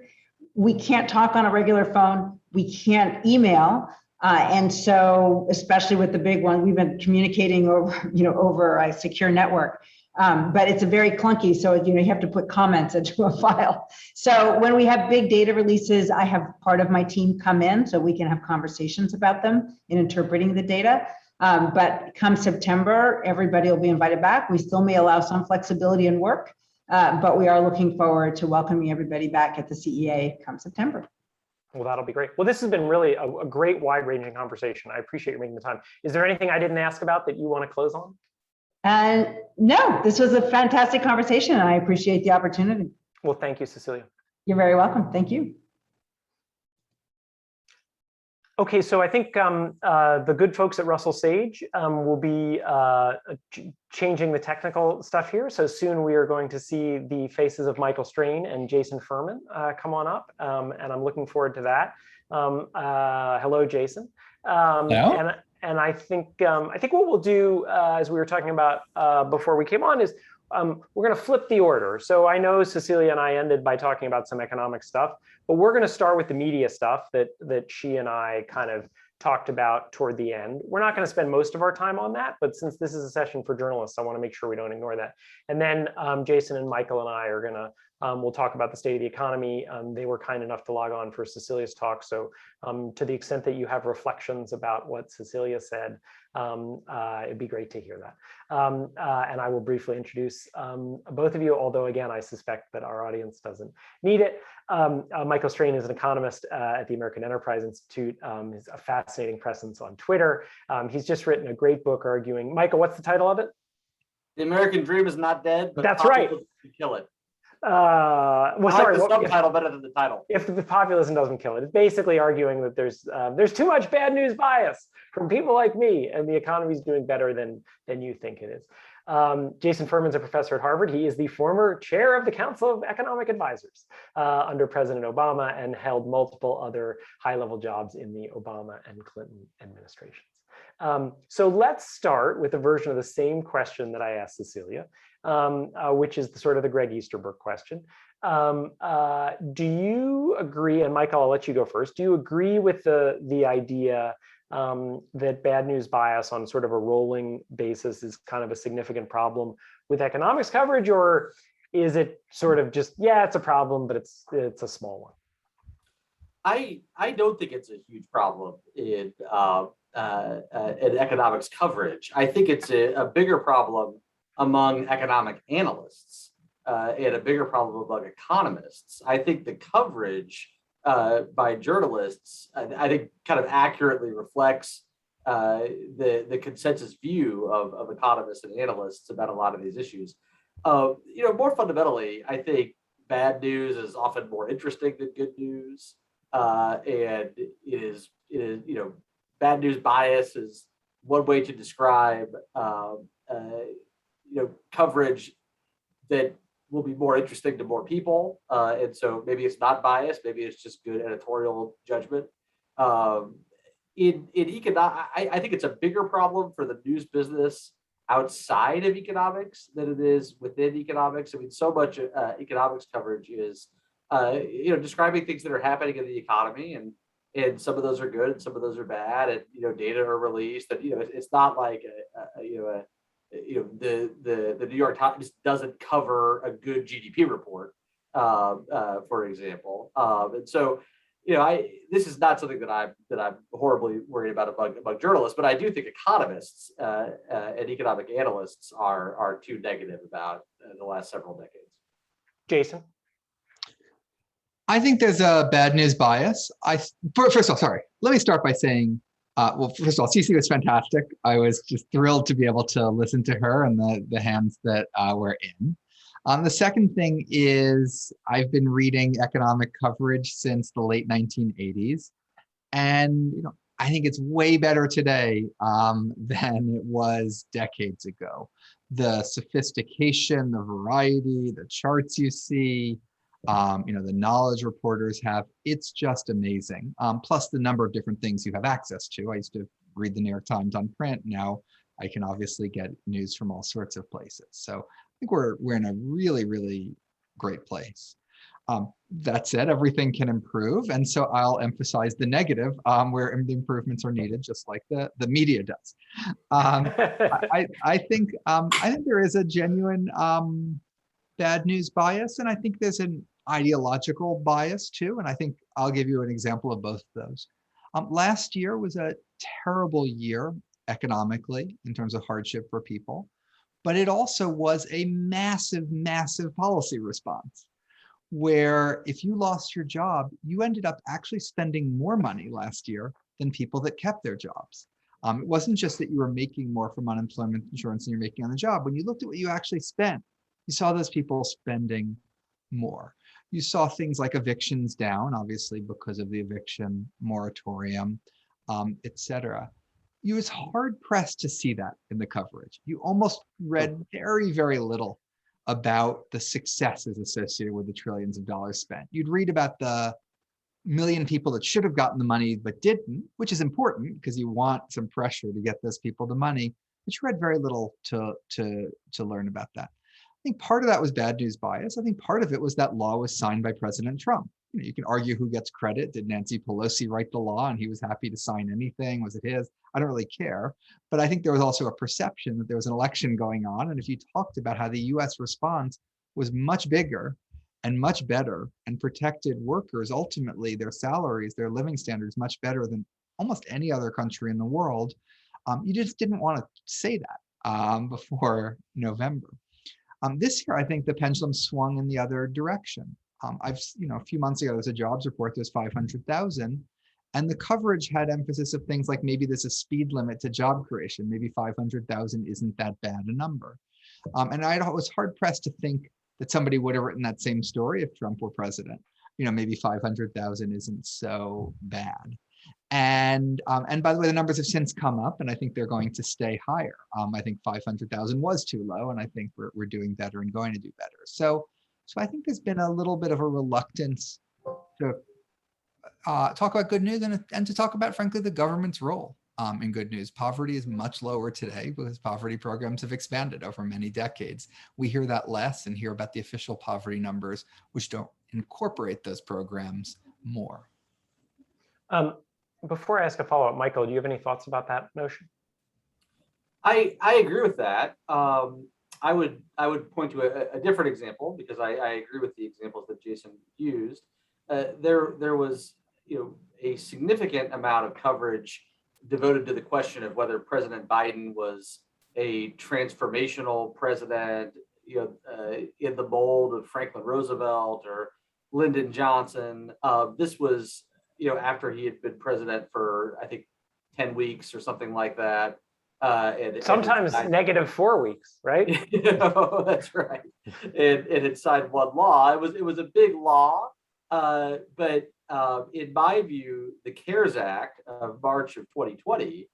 Speaker 2: We can't talk on a regular phone. We can't email. And so, especially with the big one, we've been communicating over a secure network. But it's a very clunky, so you have to put comments into a file. So when we have big data releases, I have part of my team come in so we can have conversations about them in interpreting the data. But come September, everybody will be invited back. We still may allow some flexibility in work, but we are looking forward to welcoming everybody back at the CEA come September.
Speaker 1: Well, that'll be great. Well, this has been really a great wide-ranging conversation. I appreciate you making the time. Is there anything I didn't ask about that you want to close on?
Speaker 2: And no, this was a fantastic conversation, and I appreciate the opportunity.
Speaker 1: Well, thank you, Cecilia.
Speaker 2: You're very welcome. Thank you.
Speaker 1: Okay, so I think the good folks at Russell Sage will be changing the technical stuff here. So soon we are going to see the faces of Michael Strain and Jason Furman come on up, and I'm looking forward to that. Hello, Jason.
Speaker 3: Hello.
Speaker 1: And I think what we'll do, as we were talking about before we came on, is we're going to flip the order. So I know Cecilia and I ended by talking about some economic stuff, but we're going to start with the media stuff that she and I kind of talked about toward the end. We're not going to spend most of our time on that, but since this is a session for journalists, I want to make sure we don't ignore that. And then Jason and Michael and I are going to we'll talk about the state of the economy. They were kind enough to log on for Cecilia's talk. So to the extent that you have reflections about what Cecilia said, it'd be great to hear that. And I will briefly introduce both of you, although again, I suspect that our audience doesn't need it. Michael Strain is an economist at the American Enterprise Institute. He's a fascinating presence on Twitter. He's just written a great book arguing. Michael, what's the title of it?
Speaker 4: The American Dream is not dead, but
Speaker 1: that's right.
Speaker 4: Kill it.
Speaker 1: Well, sorry,
Speaker 4: the subtitle better than the title.
Speaker 1: If the populism doesn't kill it, it's basically arguing that there's too much bad news bias from people like me, and the economy is doing better than you think it is. Jason Furman's a professor at Harvard. He is the former chair of the Council of Economic Advisors under President Obama, and held multiple other high-level jobs in the Obama and Clinton administrations. So let's start with a version of the same question that I asked Cecilia, which is sort of the Greg Easterbrook question. Do you agree, and Michael, I'll let you go first. Do you agree with the idea that bad news bias on sort of a rolling basis is kind of a significant problem with economics coverage, or is it sort of just, yeah, it's a problem, but it's a small one?
Speaker 4: I don't think it's a huge problem in economics coverage. I think it's a bigger problem among economic analysts and a bigger problem among economists. I think the coverage by journalists, I think, kind of accurately reflects the consensus view of economists and analysts about a lot of these issues. More fundamentally, I think bad news is often more interesting than good news, and it is bad news bias is one way to describe coverage that will be more interesting to more people, and so maybe it's not biased, maybe it's just good editorial judgment. In economics, I think it's a bigger problem for the news business outside of economics than it is within economics. I mean, so much economics coverage is describing things that are happening in the economy, and some of those are good and some of those are bad, and data are released, and it's not like the New York Times doesn't cover a good GDP report, for example, and so this is not something that I'm horribly worried about among journalists, but I do think economists and economic analysts are too negative about the last several decades.
Speaker 1: Jason?
Speaker 3: I think there's a bad news bias. First of all, sorry. Let me start by saying, well, first of all, Cece was fantastic. I was just thrilled to be able to listen to her and the hands that we're in. The second thing is I've been reading economic coverage since the late 1980s. And I think it's way better today than it was decades ago. The sophistication, the variety, the charts you see, the knowledge reporters have, it's just amazing. Plus the number of different things you have access to. I used to read the New York Times on print. Now I can obviously get news from all sorts of places. So I think we're in a really, really great place. That said, everything can improve. And so I'll emphasize the negative where the improvements are needed, just like the media does. I think there is a genuine bad news bias, and I think there's an ideological bias too. And I think I'll give you an example of both of those. Last year was a terrible year economically in terms of hardship for people, but it also was a massive, massive policy response where if you lost your job, you ended up actually spending more money last year than people that kept their jobs. It wasn't just that you were making more from unemployment insurance than you're making on the job. When you looked at what you actually spent, you saw those people spending more. You saw things like evictions down, obviously because of the eviction moratorium, et cetera. You was hard pressed to see that in the coverage. You almost read very, very little about the successes associated with the trillions of dollars spent. You'd read about the million people that should have gotten the money but didn't, which is important because you want some pressure to get those people the money, but you read very little to learn about that. I think part of that was bad news bias. I think part of it was that law was signed by President Trump. You can argue who gets credit. Did Nancy Pelosi write the law and he was happy to sign anything? Was it his? I don't really care. But I think there was also a perception that there was an election going on. And if you talked about how the US response was much bigger and much better and protected workers, ultimately their salaries, their living standards much better than almost any other country in the world, you just didn't want to say that before November. This year, I think the pendulum swung in the other direction. A few months ago, there was a jobs report, there's 500,000, and the coverage had emphasis of things like maybe there's a speed limit to job creation. Maybe 500,000 isn't that bad a number. And I was hard pressed to think that somebody would have written that same story if Trump were president. Maybe 500,000 isn't so bad. And by the way, the numbers have since come up, and I think they're going to stay higher. I think 500,000 was too low, and I think we're doing better and going to do better. So I think there's been a little bit of a reluctance to talk about good news and to talk about, frankly, the government's role in good news. Poverty is much lower today because poverty programs have expanded over many decades. We hear that less and hear about the official poverty numbers, which don't incorporate those programs more.
Speaker 1: Before I ask a follow-up, Michael, do you have any thoughts about that notion?
Speaker 4: I agree with that. I would point to a different example because I agree with the examples that Jason used. There was a significant amount of coverage devoted to the question of whether President Biden was a transformational president, in the mold of Franklin Roosevelt or Lyndon Johnson. This was after he had been president for, I think, 10 weeks or something like that.
Speaker 1: Sometimes -4 weeks, right?
Speaker 4: That's right. And it signed one law. It was a big law, but in my view, the CARES Act of March of 2020,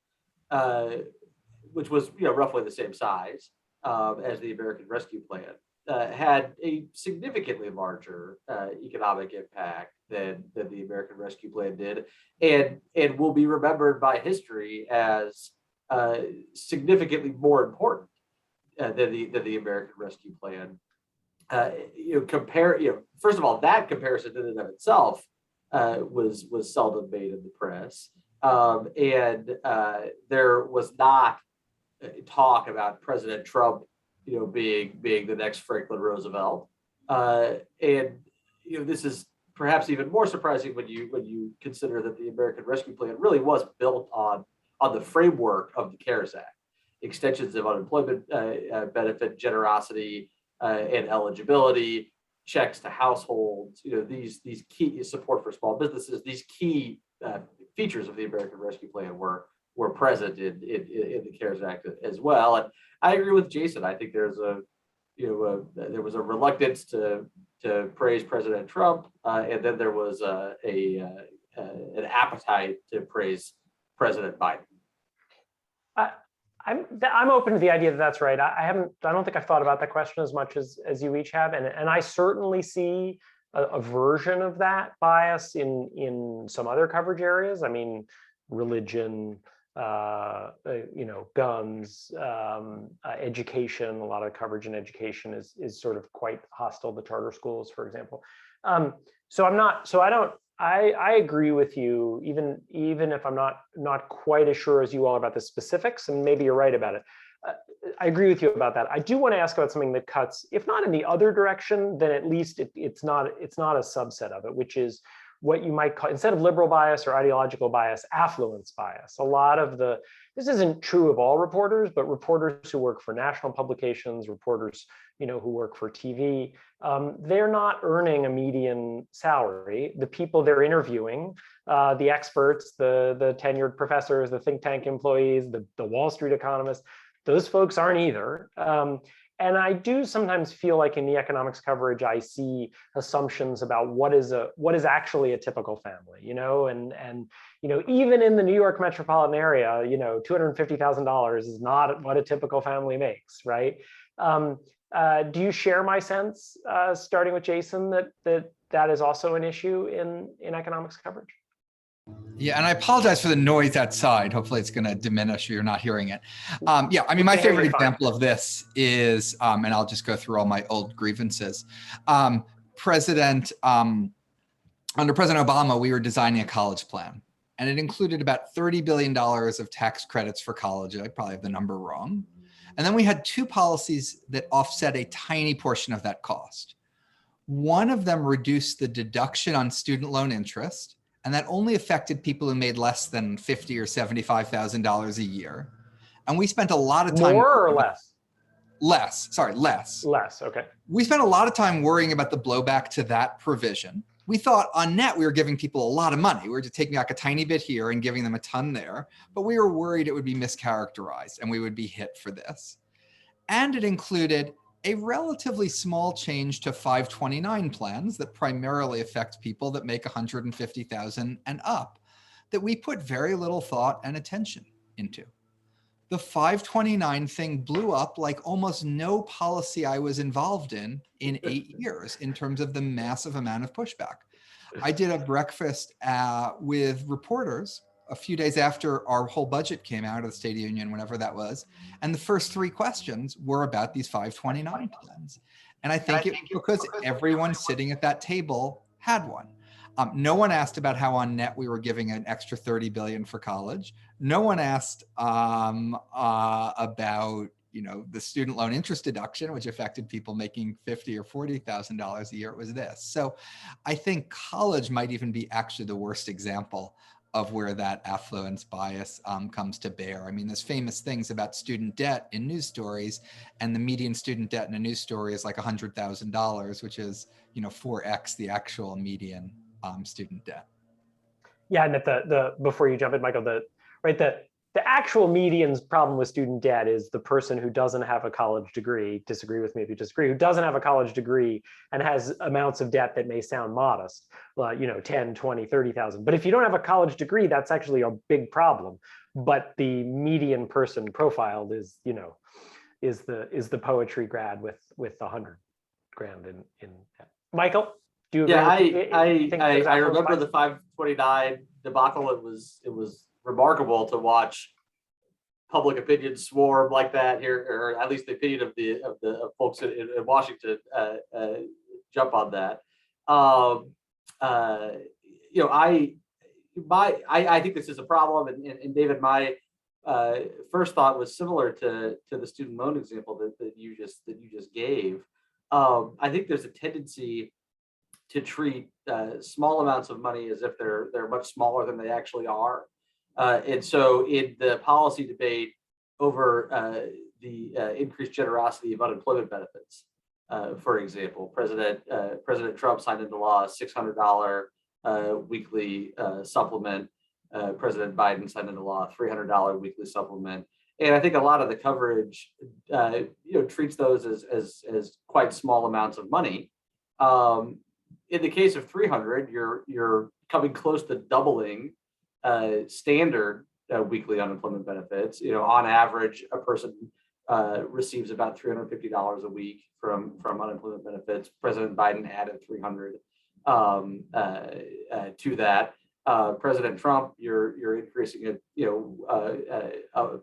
Speaker 4: which was roughly the same size as the American Rescue Plan, had a significantly larger economic impact than the American Rescue Plan did, and will be remembered by history as significantly more important than the American Rescue Plan. First of all, that comparison in and of itself was seldom made in the press, and there was not talk about President Trump, being the next Franklin Roosevelt, and this is perhaps even more surprising when you consider that the American Rescue Plan really was built on the framework of the CARES Act, extensions of unemployment benefit, generosity, and eligibility, checks to households, these key support for small businesses, these key features of the American Rescue Plan were present in the CARES Act as well. And I agree with Jason. I think there's there was a reluctance to praise President Trump, and then there was an appetite to praise President Biden.
Speaker 1: I'm open to the idea that that's right. I don't think I've thought about that question as much as you each have, and I certainly see a version of that bias in some other coverage areas. I mean, religion, guns, education. A lot of coverage in education is sort of quite hostile to charter schools, for example. I agree with you, even if I'm not quite as sure as you all about the specifics, and maybe you're right about it. I agree with you about that. I do want to ask about something that cuts, if not in the other direction, then at least it's not a subset of it, which is what you might call, instead of liberal bias or ideological bias, affluence bias. A lot of this isn't true of all reporters, but reporters who work for national publications, reporters who work for TV, they're not earning a median salary. The people they're interviewing the experts, the tenured professors, the think tank employees, the Wall Street economists. Those folks aren't either. And I do sometimes feel like in the economics coverage, I see assumptions about what is actually a typical family, and even in the New York metropolitan area, $250,000 is not what a typical family makes, right? Do you share my sense, starting with Jason, that is also an issue in economics coverage?
Speaker 3: Yeah, and I apologize for the noise outside. Hopefully it's going to diminish or you're not hearing it. Yeah, I mean, my favorite example of this is, and I'll just go through all my old grievances. Under President Obama, we were designing a college plan, and it included about $30 billion of tax credits for college. I probably have the number wrong. And then we had two policies that offset a tiny portion of that cost. One of them reduced the deduction on student loan interest, and that only affected people who made less than $50,000 or $75,000 a year. And we spent a lot of time—
Speaker 1: More or less?
Speaker 3: Less, sorry, less.
Speaker 1: Less, okay.
Speaker 3: We spent a lot of time worrying about the blowback to that provision. We thought on net, we were giving people a lot of money. We were just taking back a tiny bit here and giving them a ton there, but we were worried it would be mischaracterized and we would be hit for this. And it included a relatively small change to 529 plans that primarily affect people that make 150,000 and up, that we put very little thought and attention into. The 529 thing blew up like almost no policy I was involved in 8 years in terms of the massive amount of pushback. I did a breakfast with reporters a few days after our whole budget came out of the State of the Union, whenever that was. And the first 3 questions were about these 529 plans. And I think it's because everyone sitting at that table had one. No one asked about how on net we were giving an extra $30 billion for college. No one asked about the student loan interest deduction, which affected people making $50,000 or $40,000 a year. It was this. So I think college might even be actually the worst example of where that affluence bias comes to bear. I mean, there's famous things about student debt in news stories, and the median student debt in a news story is like $100,000, which is 4x the actual median student debt.
Speaker 1: Yeah, and the before you jump in, Michael, the actual median's problem with student debt is the person who doesn't have a college degree. Disagree with me if you disagree. Who doesn't have a college degree and has amounts of debt that may sound modest, 10, 20, 30,000. But if you don't have a college degree, that's actually a big problem. But the median person profiled is the poetry grad with 100 grand in debt. Michael, do you agree?
Speaker 4: Yeah, I remember the 529 debacle. It was remarkable to watch public opinion swarm like that here, or at least the opinion of folks in Washington jump on that. I think this is a problem, and David, my first thought was similar to the student loan example that you just gave. I think there's a tendency to treat small amounts of money as if they're much smaller than they actually are. And so in the policy debate over the increased generosity of unemployment benefits, for example, President Trump signed into law a $600 weekly supplement. President Biden signed into law a $300 weekly supplement. And I think a lot of the coverage treats those as quite small amounts of money. In the case of 300, you're coming close to doubling standard weekly unemployment benefits. On average, a person receives about $350 a week from unemployment benefits. President Biden added 300 to that. President Trump, you're increasing it,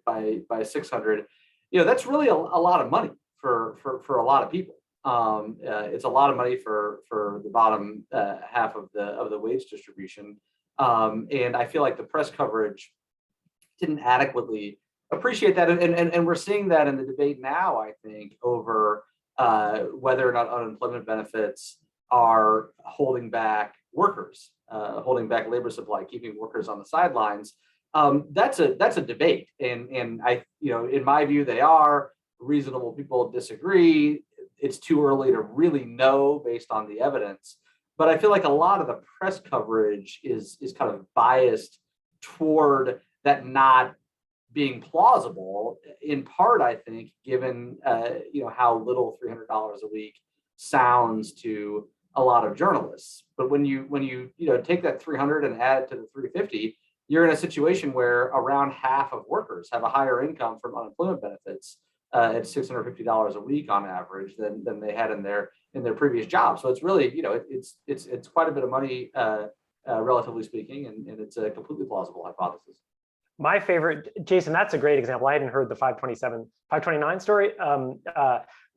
Speaker 4: by 600. That's really a lot of money for a lot of people. It's a lot of money for the bottom half of the wage distribution. And I feel like the press coverage didn't adequately appreciate that. And we're seeing that in the debate now, I think, over whether or not unemployment benefits are holding back workers, holding back labor supply, keeping workers on the sidelines. That's a debate. And I, in my view, they are. Reasonable people disagree. It's too early to really know based on the evidence. But I feel like a lot of the press coverage is kind of biased toward that not being plausible, in part, I think, given how little $300 a week sounds to a lot of journalists. But when you take that 300 and add it to the 350, you're in a situation where around half of workers have a higher income from unemployment benefits at $650 a week on average than they had in their previous job. So it's really, it's quite a bit of money, relatively speaking, and it's a completely plausible hypothesis.
Speaker 1: My favorite, Jason, that's a great example. I hadn't heard the 529 story.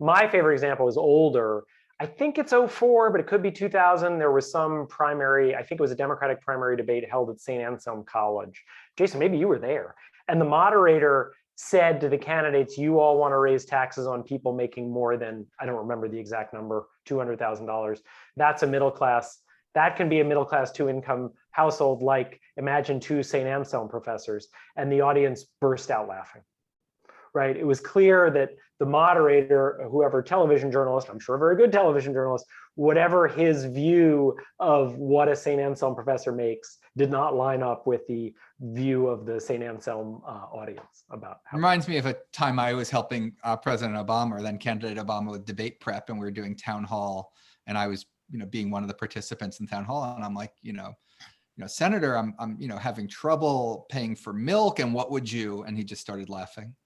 Speaker 1: My favorite example is older. I think it's 04, but it could be 2000. There was some primary, I think it was a Democratic primary debate held at St. Anselm College. Jason, maybe you were there. And the moderator said to the candidates, you all want to raise taxes on people making more than, I don't remember the exact number, $200,000. That's a middle class. That can be a middle class 2-income household, like imagine 2 St. Anselm professors, and the audience burst out laughing, right? It was clear that the moderator, whoever television journalist, I'm sure a very good television journalist, whatever his view of what a St. Anselm professor makes did not line up with the view of the St. Anselm audience about how.
Speaker 3: Reminds me of a time I was helping President Obama, or then candidate Obama, with debate prep, and we were doing town hall, and I was being one of the participants in town hall, and I'm like, Senator, I'm having trouble paying for milk, and what would you? And he just started laughing.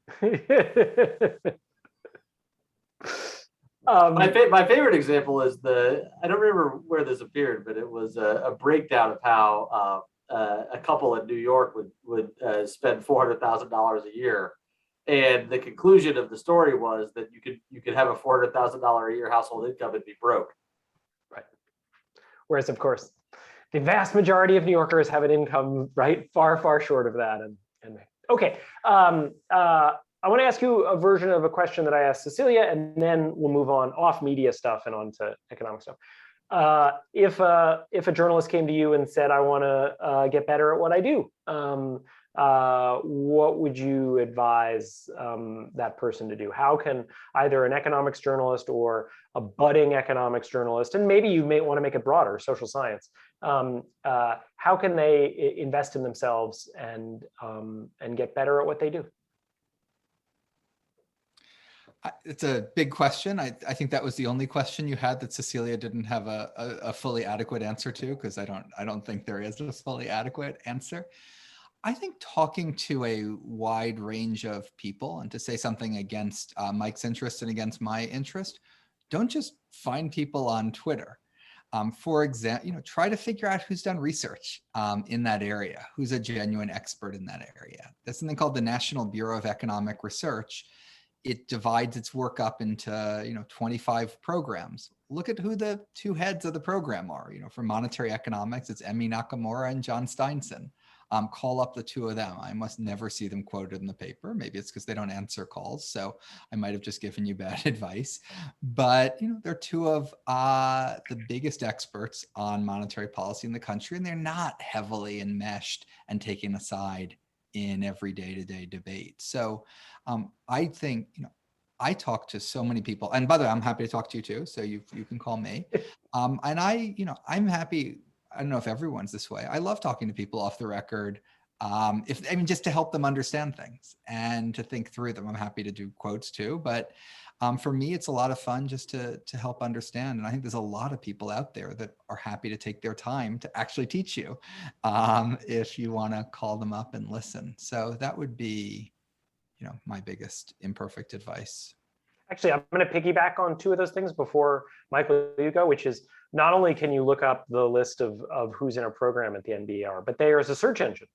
Speaker 4: My favorite example is I don't remember where this appeared, but it was a breakdown of how a couple in New York would spend $400,000 a year, and the conclusion of the story was that you could have a $400,000 a year household income and be broke.
Speaker 1: Right. Whereas, of course, the vast majority of New Yorkers have an income, right, far, far short of that. And okay, I want to ask you a version of a question that I asked Cecilia, and then we'll move on off media stuff and on to economic stuff. If a journalist came to you and said, I want to get better at what I do, what would you advise that person to do? How can either an economics journalist or a budding economics journalist, and maybe you may want to make it broader, social science, how can they invest in themselves and get better at what they do?
Speaker 3: It's a big question. I think that was the only question you had that Cecilia didn't have a fully adequate answer to, because I don't think there is a fully adequate answer. I think talking to a wide range of people, and to say something against Mike's interest and against my interest, don't just find people on Twitter. For example, try to figure out who's done research in that area, who's a genuine expert in that area. There's something called the National Bureau of Economic Research. It divides its work up into 25 programs. Look at who the 2 heads of the program are. For monetary economics, it's Emmy Nakamura and John Steinson. Call up the 2 of them. I must never see them quoted in the paper. Maybe it's because they don't answer calls, so I might have just given you bad advice. But they're 2 of the biggest experts on monetary policy in the country, and they're not heavily enmeshed and taken aside in every day-to-day debate. So I think, I talk to so many people, and by the way, I'm happy to talk to you too, so you can call me. And I'm happy. I don't know if everyone's this way. I love talking to people off the record, just to help them understand things and to think through them. I'm happy to do quotes too, but for me, it's a lot of fun just to help understand. And I think there's a lot of people out there that are happy to take their time to actually teach you if you want to call them up and listen. So that would be, my biggest imperfect advice.
Speaker 1: Actually, I'm going to piggyback on 2 of those things before Michael, you go, which is not only can you look up the list of who's in a program at the NBER, but there is a search engine.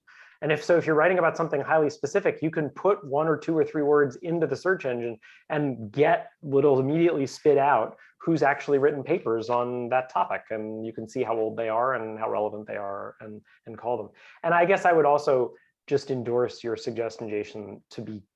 Speaker 1: And if you're writing about something highly specific, you can put 1 or 2 or 3 words into the search engine and get what'll immediately spit out who's actually written papers on that topic. And you can see how old they are and how relevant they are and call them. And I guess I would also just endorse your suggestion, Jason,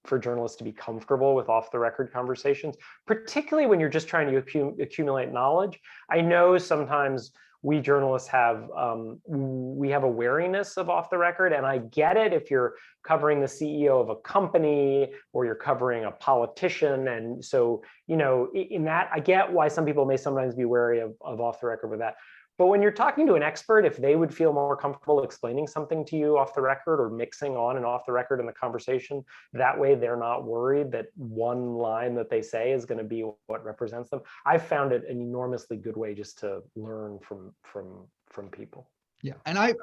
Speaker 1: for journalists to be comfortable with off-the-record conversations, particularly when you're just trying to accumulate knowledge. I know sometimes we journalists have a wariness of off the record, and I get it if you're covering the CEO of a company or you're covering a politician, and so in that I get why some people may sometimes be wary of off the record with that. But when you're talking to an expert, if they would feel more comfortable explaining something to you off the record or mixing on and off the record in the conversation, that way they're not worried that one line that they say is going to be what represents them. I've found it an enormously good way just to learn from people.
Speaker 3: Yeah, and I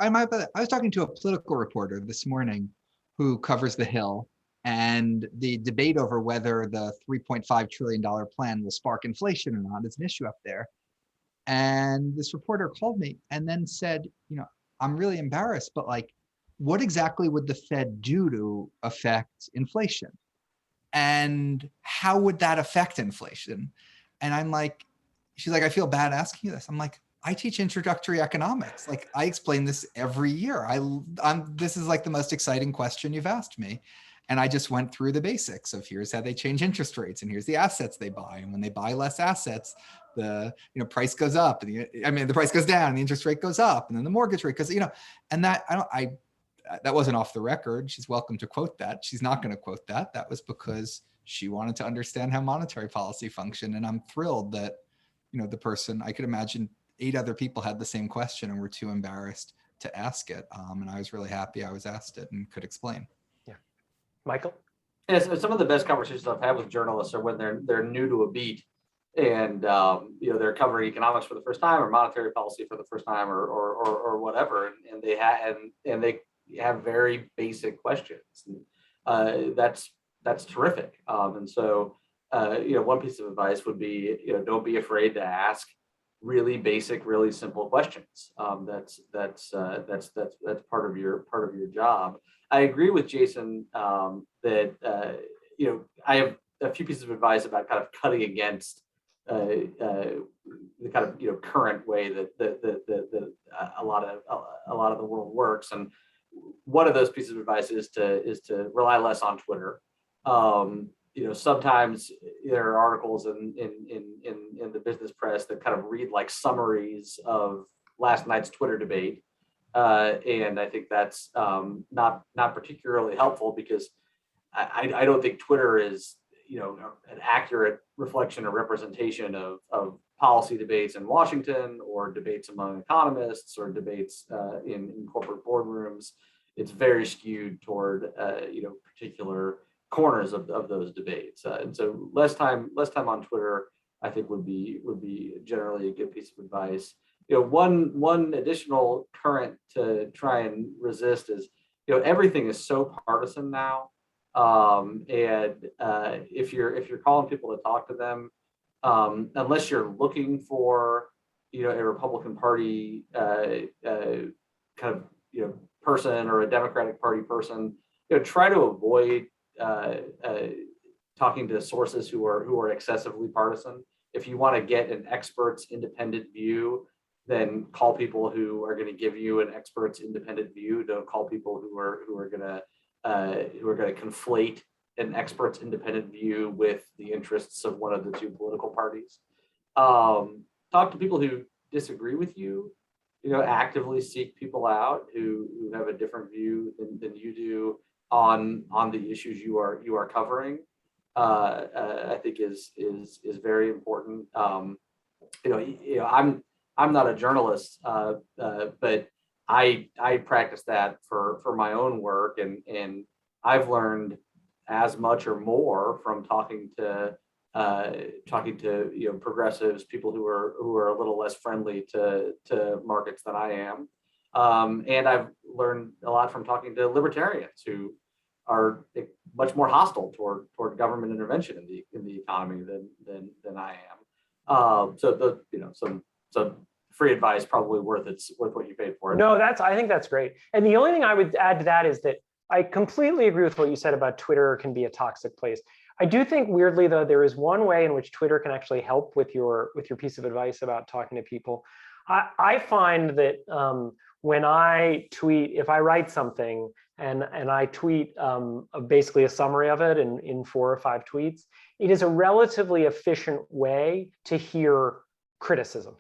Speaker 3: was talking to a political reporter this morning who covers the Hill, and the debate over whether the $3.5 trillion plan will spark inflation or not is an issue up there. And this reporter called me and then said, I'm really embarrassed, but like, what exactly would the Fed do to affect inflation? And how would that affect inflation? And I'm like, she's like, I feel bad asking you this. I'm like, I teach introductory economics. Like, I explain this every year. This is like the most exciting question you've asked me. And I just went through the basics of here's how they change interest rates, and here's the assets they buy. And when they buy less assets, the price goes up, and the price goes down, and the interest rate goes up, and then the mortgage rate goes, and that that wasn't off the record. She's welcome to quote that. She's not going to quote that. That was because she wanted to understand how monetary policy functioned. And I'm thrilled that, the person, I could imagine 8 other people had the same question and were too embarrassed to ask it. And I was really happy I was asked it and could explain.
Speaker 1: Yeah. Michael?
Speaker 4: Yeah, so some of the best conversations I've had with journalists are when they're new to a beat, and they're covering economics for the first time, or monetary policy for the first time, or whatever, and they have very basic questions. That's terrific. And so one piece of advice would be, don't be afraid to ask really basic, really simple questions. That's part of your job. I agree with Jason that I have a few pieces of advice about kind of cutting against the kind of current way that a lot of the world works. And one of those pieces of advice is to rely less on Twitter. Sometimes there are articles in the business press that kind of read like summaries of last night's Twitter debate. And I think that's not particularly helpful, because I don't think Twitter is an accurate reflection or representation of policy debates in Washington, or debates among economists, or debates in corporate boardrooms. It's very skewed toward particular corners of those debates, and so less time on Twitter, I think, would be generally a good piece of advice. One additional current to try and resist is, everything is so partisan now. And if you're calling people to talk to them, unless you're looking for, a Republican Party kind of person, or a Democratic Party person, try to avoid talking to sources who are excessively partisan. If you want to get an expert's independent view, then call people who are going to give you an expert's independent view. Don't call people who are going to conflate an expert's independent view with the interests of one of the two political parties. Talk to people who disagree with you. Actively seek people out who have a different view than you do on the issues you are covering. I think is very important. I'm not a journalist, but I practice that for my own work, and I've learned as much or more from talking to progressives, people who are a little less friendly to markets than I am. And I've learned a lot from talking to libertarians who are much more hostile toward government intervention in the economy than I am. So some free advice probably worth what you paid for it.
Speaker 1: No, I think that's great. And the only thing I would add to that is that I completely agree with what you said about Twitter can be a toxic place. I do think, weirdly though, there is one way in which Twitter can actually help with your piece of advice about talking to people. I find that when I tweet, if I write something and I tweet basically a summary of it in 4 or 5 tweets, it is a relatively efficient way to hear criticism.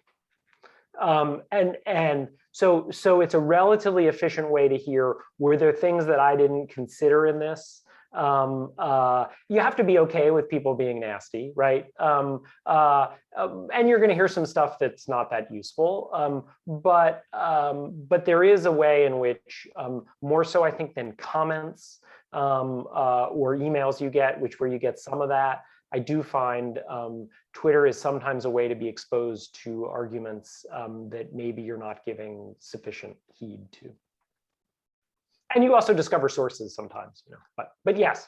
Speaker 1: And so it's a relatively efficient way to hear, were there things that I didn't consider in this You have to be okay with people being nasty, right? And you're going to hear some stuff that's not that useful. But there is a way in which, more so I think than comments or emails you get, where you get some of that, I do find Twitter is sometimes a way to be exposed to arguments that maybe you're not giving sufficient heed to. And you also discover sources sometimes, but yes,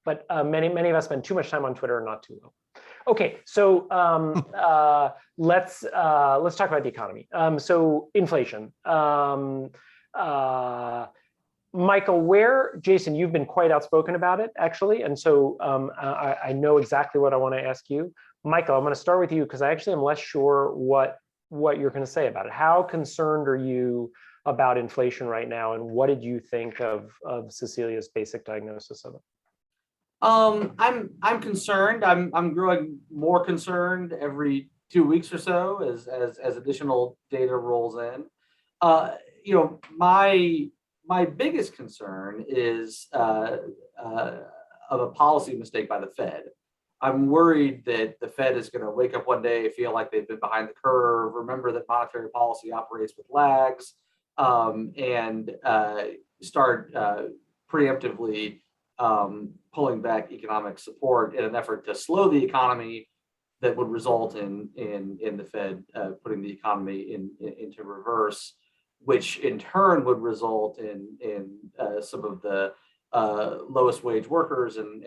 Speaker 1: but many of us spend too much time on Twitter and not too well. Okay, so let's talk about the economy. So inflation. Michael, Jason, you've been quite outspoken about it, actually. And so I know exactly what I want to ask you. Michael, I'm going to start with you because I actually am less sure what you're going to say about it. How concerned are you about inflation right now? And what did you think of Cecilia's basic diagnosis of it?
Speaker 4: I'm concerned. I'm growing more concerned every 2 weeks or so as additional data rolls in. My biggest concern is of a policy mistake by the Fed. I'm worried that the Fed is going to wake up one day, feel like they've been behind the curve, remember that monetary policy operates with lags, and start preemptively pulling back economic support in an effort to slow the economy that would result in the Fed putting the economy into reverse, which in turn would result in some of the lowest wage workers and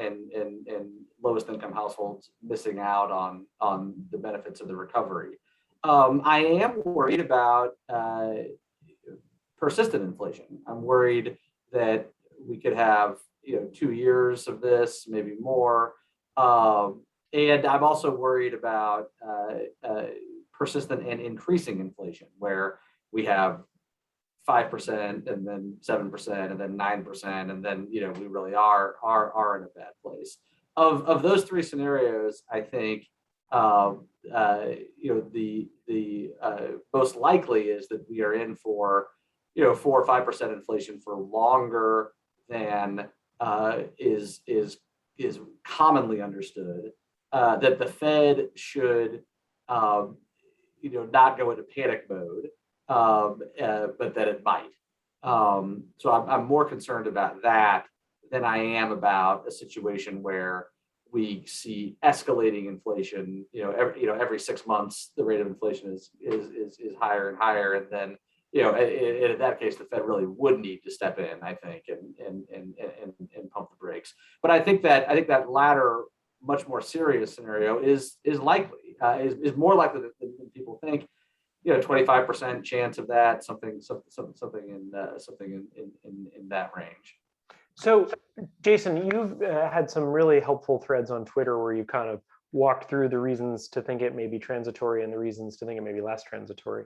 Speaker 4: lowest income households missing out on the benefits of the recovery. I am worried about persistent inflation. I'm worried that we could have 2 years of this, maybe more. And I'm also worried about persistent and increasing inflation, where we have 5% and then 7% and then 9%, and then we really are in a bad place. Of those three scenarios, I think the most likely is that we are in for 4 or 5% inflation for longer than is commonly understood. That the Fed should not go into panic mode, but that it might. So I'm more concerned about that than I am about a situation where we see escalating inflation. Every 6 months the rate of inflation is higher and higher, and then in that case the Fed really would need to step in, I think, and pump the brakes. But I think that latter, much more serious scenario is likely, is more likely than people think. 25% chance of that, something in that range.
Speaker 1: So, Jason, you've had some really helpful threads on Twitter where you kind of walked through the reasons to think it may be transitory and the reasons to think it may be less transitory.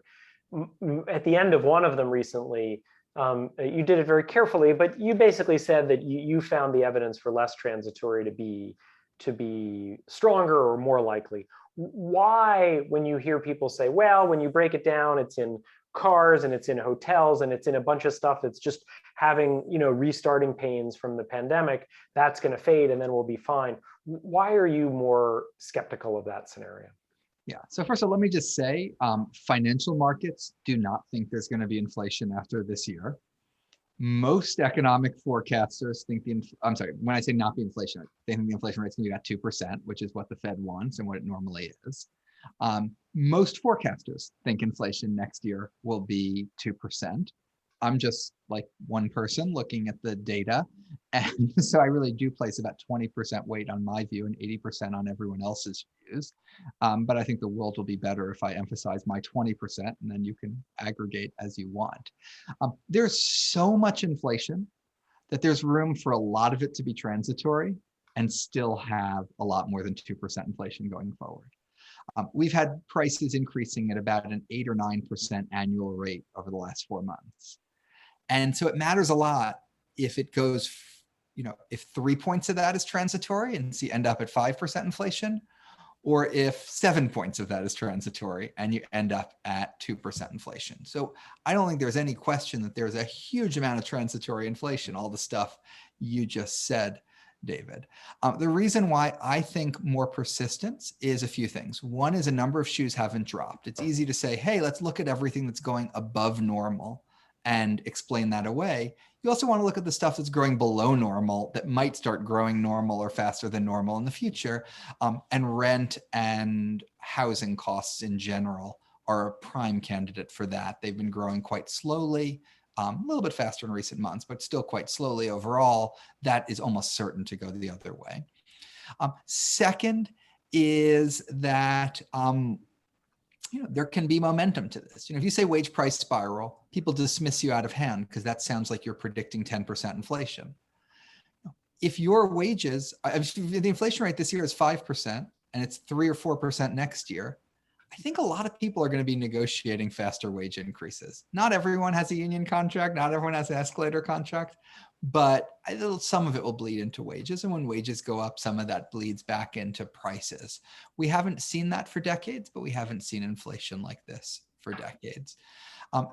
Speaker 1: At the end of one of them recently, you did it very carefully, but you basically said that you found the evidence for less transitory to be stronger or more likely. Why, when you hear people say, well, when you break it down, it's in cars and it's in hotels and it's in a bunch of stuff that's just having, restarting pains from the pandemic, that's going to fade and then we'll be fine. Why are you more skeptical of that scenario?
Speaker 3: Yeah. So first of all, let me just say, financial markets do not think there's going to be inflation after this year. Most economic forecasters think when I say not be inflation, they think the inflation rate's going to be about 2%, which is what the Fed wants and what it normally is. Most forecasters think inflation next year will be 2%. I'm just like one person looking at the data. And so I really do place about 20% weight on my view and 80% on everyone else's views. But I think the world will be better if I emphasize my 20%, and then you can aggregate as you want. There's so much inflation that there's room for a lot of it to be transitory and still have a lot more than 2% inflation going forward. We've had prices increasing at about an 8 or 9% annual rate over the last 4 months. And so it matters a lot if it goes, if 3 points of that is transitory and you end up at 5% inflation, or if 7 points of that is transitory and you end up at 2% inflation. So I don't think there's any question that there's a huge amount of transitory inflation, all the stuff you just said, David. The reason why I think more persistence is a few things. One is a number of shoes haven't dropped. It's easy to say, hey, let's look at everything that's going above normal and explain that away. You also want to look at the stuff that's growing below normal that might start growing normal or faster than normal in the future. And rent and housing costs in general are a prime candidate for that. They've been growing quite slowly. A little bit faster in recent months, but still quite slowly overall. That is almost certain to go the other way. Second is that there can be momentum to this. If you say wage price spiral, people dismiss you out of hand because that sounds like you're predicting 10% inflation. If your wages, the inflation rate this year is 5% and it's 3 or 4% next year, I think a lot of people are going to be negotiating faster wage increases. Not everyone has a union contract, not everyone has an escalator contract, but some of it will bleed into wages. And when wages go up, some of that bleeds back into prices. We haven't seen that for decades, but we haven't seen inflation like this for decades.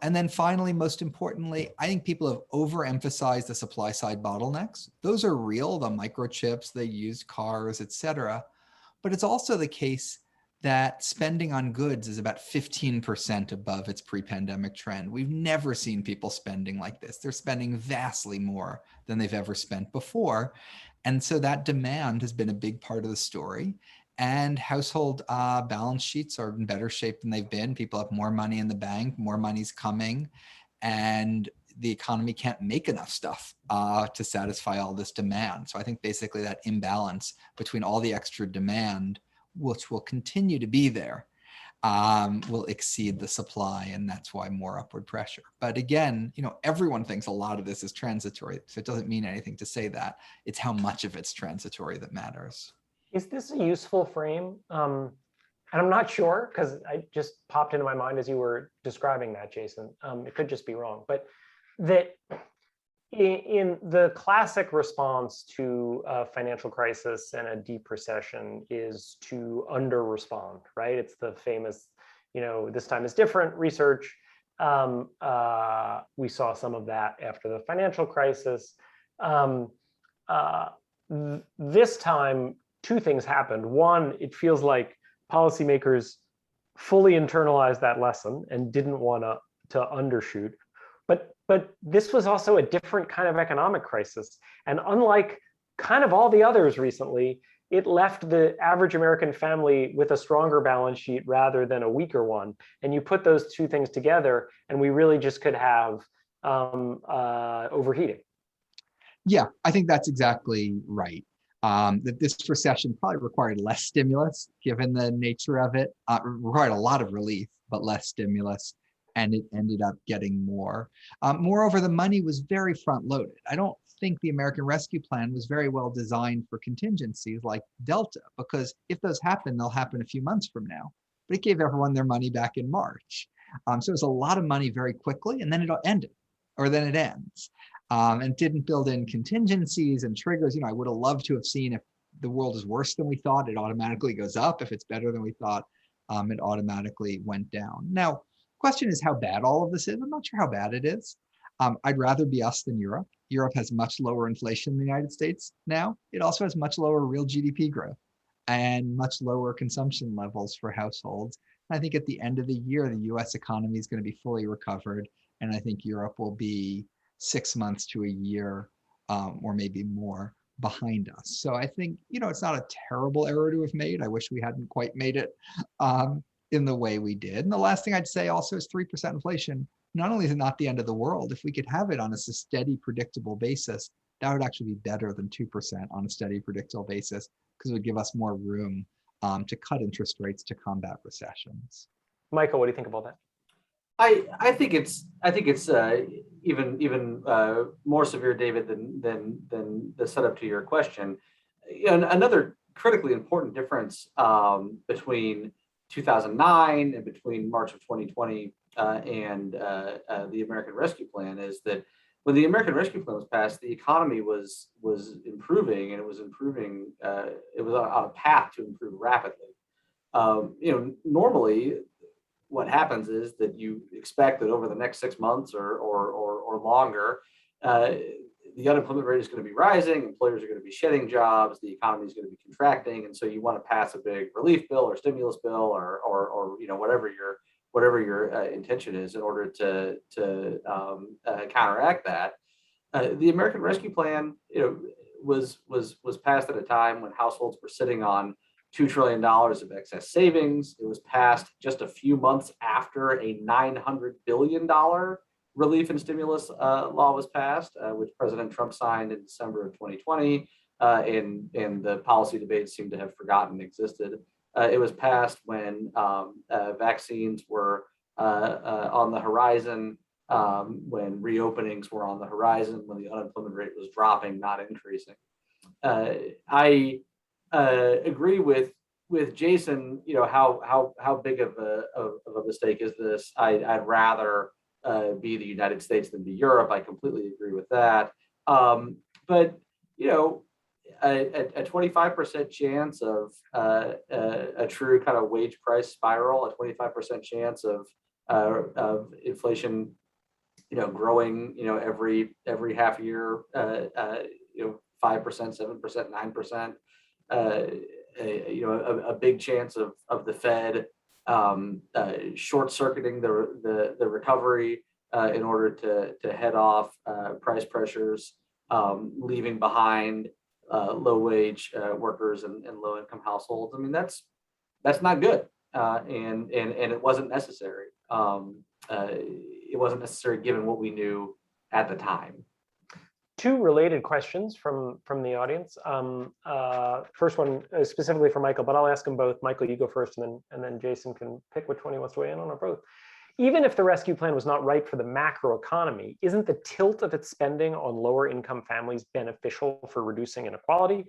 Speaker 3: And then finally, most importantly, I think people have overemphasized the supply side bottlenecks. Those are real, the microchips, the used cars, et cetera. But it's also the case that spending on goods is about 15% above its pre-pandemic trend. We've never seen people spending like this. They're spending vastly more than they've ever spent before. And so that demand has been a big part of the story. And household balance sheets are in better shape than they've been. People have more money in the bank, more money's coming, and the economy can't make enough stuff to satisfy all this demand. So I think basically that imbalance between all the extra demand, which will continue to be there, will exceed the supply, and that's why more upward pressure. But again, everyone thinks a lot of this is transitory, so it doesn't mean anything to say that. It's how much of it's transitory that matters.
Speaker 1: Is this a useful frame? And I'm not sure, because I just popped into my mind as you were describing that, Jason. It could just be wrong, but that in the classic response to a financial crisis and a deep recession is to under respond, right? It's the famous, this time is different research. We saw some of that after the financial crisis. This time, two things happened. One, it feels like policymakers fully internalized that lesson and didn't want to undershoot. But this was also a different kind of economic crisis. And unlike kind of all the others recently, it left the average American family with a stronger balance sheet rather than a weaker one. And you put those two things together, and we really just could have overheating.
Speaker 3: Yeah, I think that's exactly right. That this recession probably required less stimulus, given the nature of it. Required a lot of relief, but less stimulus, and it ended up getting more. Moreover, the money was very front-loaded. I don't think the American Rescue Plan was very well designed for contingencies like Delta, because if those happen, they'll happen a few months from now. But it gave everyone their money back in March. So it was a lot of money very quickly, and then it ended, or then it ends. And didn't build in contingencies and triggers. I would have loved to have seen if the world is worse than we thought, it automatically goes up. If it's better than we thought, it automatically went down. Now, question is how bad all of this is. I'm not sure how bad it is. I'd rather be us than Europe. Europe has much lower inflation than the United States now. It also has much lower real GDP growth and much lower consumption levels for households. And I think at the end of the year, the US economy is going to be fully recovered. And I think Europe will be 6 months to a year or maybe more behind us. So I think, it's not a terrible error to have made. I wish we hadn't quite made it in the way we did. And the last thing I'd say also is 3% inflation. Not only is it not the end of the world, if we could have it on a steady, predictable basis, that would actually be better than 2% on a steady, predictable basis, because it would give us more room to cut interest rates to combat recessions.
Speaker 1: Michael, what do you think about that?
Speaker 4: I think it's even more severe, David, than the setup to your question. Another critically important difference between 2009 and between March of 2020 and the American Rescue Plan is that when the American Rescue Plan was passed, the economy was improving, and it was improving. It was on a path to improve rapidly. Normally, what happens is that you expect that over the next 6 months or longer, the unemployment rate is going to be rising, employers are going to be shedding jobs, the economy is going to be contracting, and so you want to pass a big relief bill or stimulus bill or whatever your intention is in order to counteract that. The American Rescue Plan, was passed at a time when households were sitting on $2 trillion of excess savings. It was passed just a few months after a $900 billion relief and stimulus law was passed, which President Trump signed in December of 2020, and the policy debates seem to have forgotten existed. It was passed when vaccines were on the horizon, when reopenings were on the horizon, when the unemployment rate was dropping, not increasing. I agree with Jason. How big of a mistake is this? I'd rather be the United States than be Europe. I completely agree with that. But a 25% chance of a true kind of wage price spiral, a 25% chance of inflation, growing, every half year, 5%, 7%, 9%. A big chance of the Fed short-circuiting the recovery in order to head off price pressures, leaving behind low-wage workers and low-income households. I mean, that's not good, and it wasn't necessary. It wasn't necessary given what we knew at the time.
Speaker 1: Two related questions from the audience. First one specifically for Michael, but I'll ask them both. Michael, you go first, and then Jason can pick which one he wants to weigh in on, or both. Even if the rescue plan was not right for the macro economy, isn't the tilt of its spending on lower income families beneficial for reducing inequality?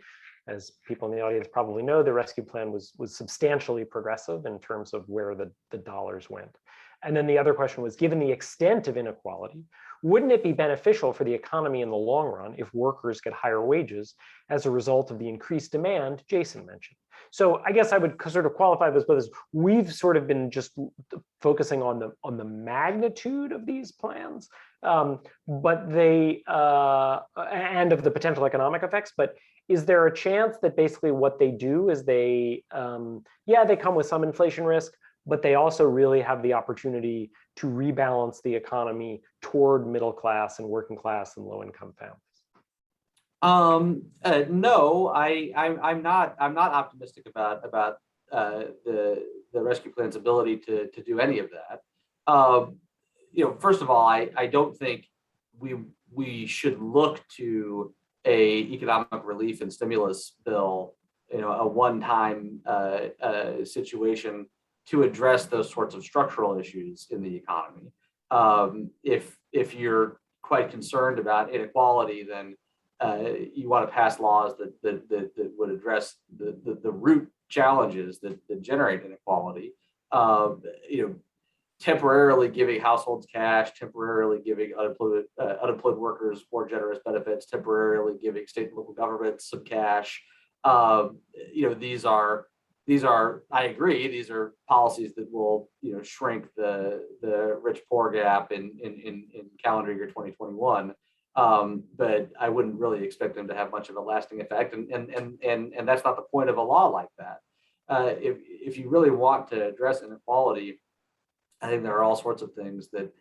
Speaker 1: As people in the audience probably know, the rescue plan was substantially progressive in terms of where the dollars went. And then the other question was, given the extent of inequality, wouldn't it be beneficial for the economy in the long run if workers get higher wages as a result of the increased demand Jason mentioned? So I guess I would sort of qualify this both as we've sort of been just focusing on the magnitude of these plans, but they and of the potential economic effects. But is there a chance that basically what they do is they come with some inflation risk, but they also really have the opportunity to rebalance the economy toward middle class and working class and low income families?
Speaker 4: No, I'm not optimistic about the rescue plan's ability to do any of that. First of all, I don't think we should look to a economic relief and stimulus bill, a one-time situation to address those sorts of structural issues in the economy. If you're quite concerned about inequality, then you want to pass laws that would address the root challenges that generate inequality. Temporarily giving households cash, temporarily giving unemployed workers more generous benefits, temporarily giving state and local governments some cash. These are, I agree, these are policies that will, shrink the rich-poor gap in calendar year 2021. But I wouldn't really expect them to have much of a lasting effect, and that's not the point of a law like that. If you really want to address inequality, I think there are all sorts of things that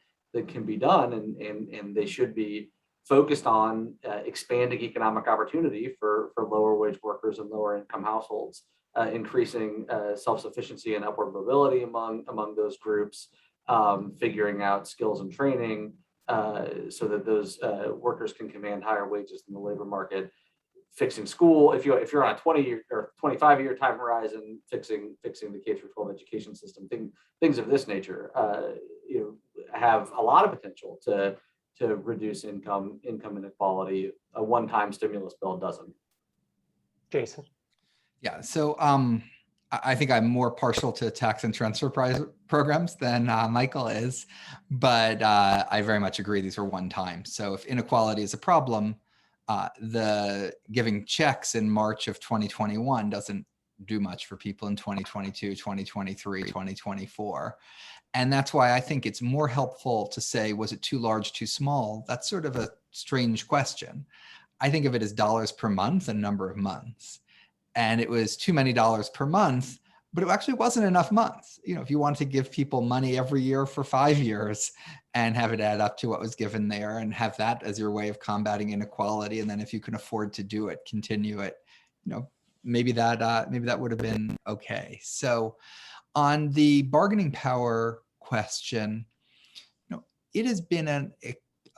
Speaker 4: can be done, and they should be focused on expanding economic opportunity for lower wage workers and lower income households, increasing self-sufficiency and upward mobility among those groups, figuring out skills and training so that those workers can command higher wages in the labor market, fixing school. If you're on a 20 or 25-year time horizon, fixing the K-12 education system, things of this nature, have a lot of potential to reduce income inequality. A one-time stimulus bill doesn't.
Speaker 1: Jason.
Speaker 3: Yeah, so I think I'm more partial to tax and transfer programs than Michael is, but I very much agree these are one time. So if inequality is a problem, the giving checks in March of 2021 doesn't do much for people in 2022, 2023, 2024. And that's why I think it's more helpful to say, was it too large, too small? That's sort of a strange question. I think of it as dollars per month and number of months. And it was too many dollars per month, but it actually wasn't enough months. You know, if you wanted to give people money every year for 5 years and have it add up to what was given there and have that as your way of combating inequality, and then if you can afford to do it, continue it, you know, maybe that would have been okay. So on the bargaining power question, you know, it has been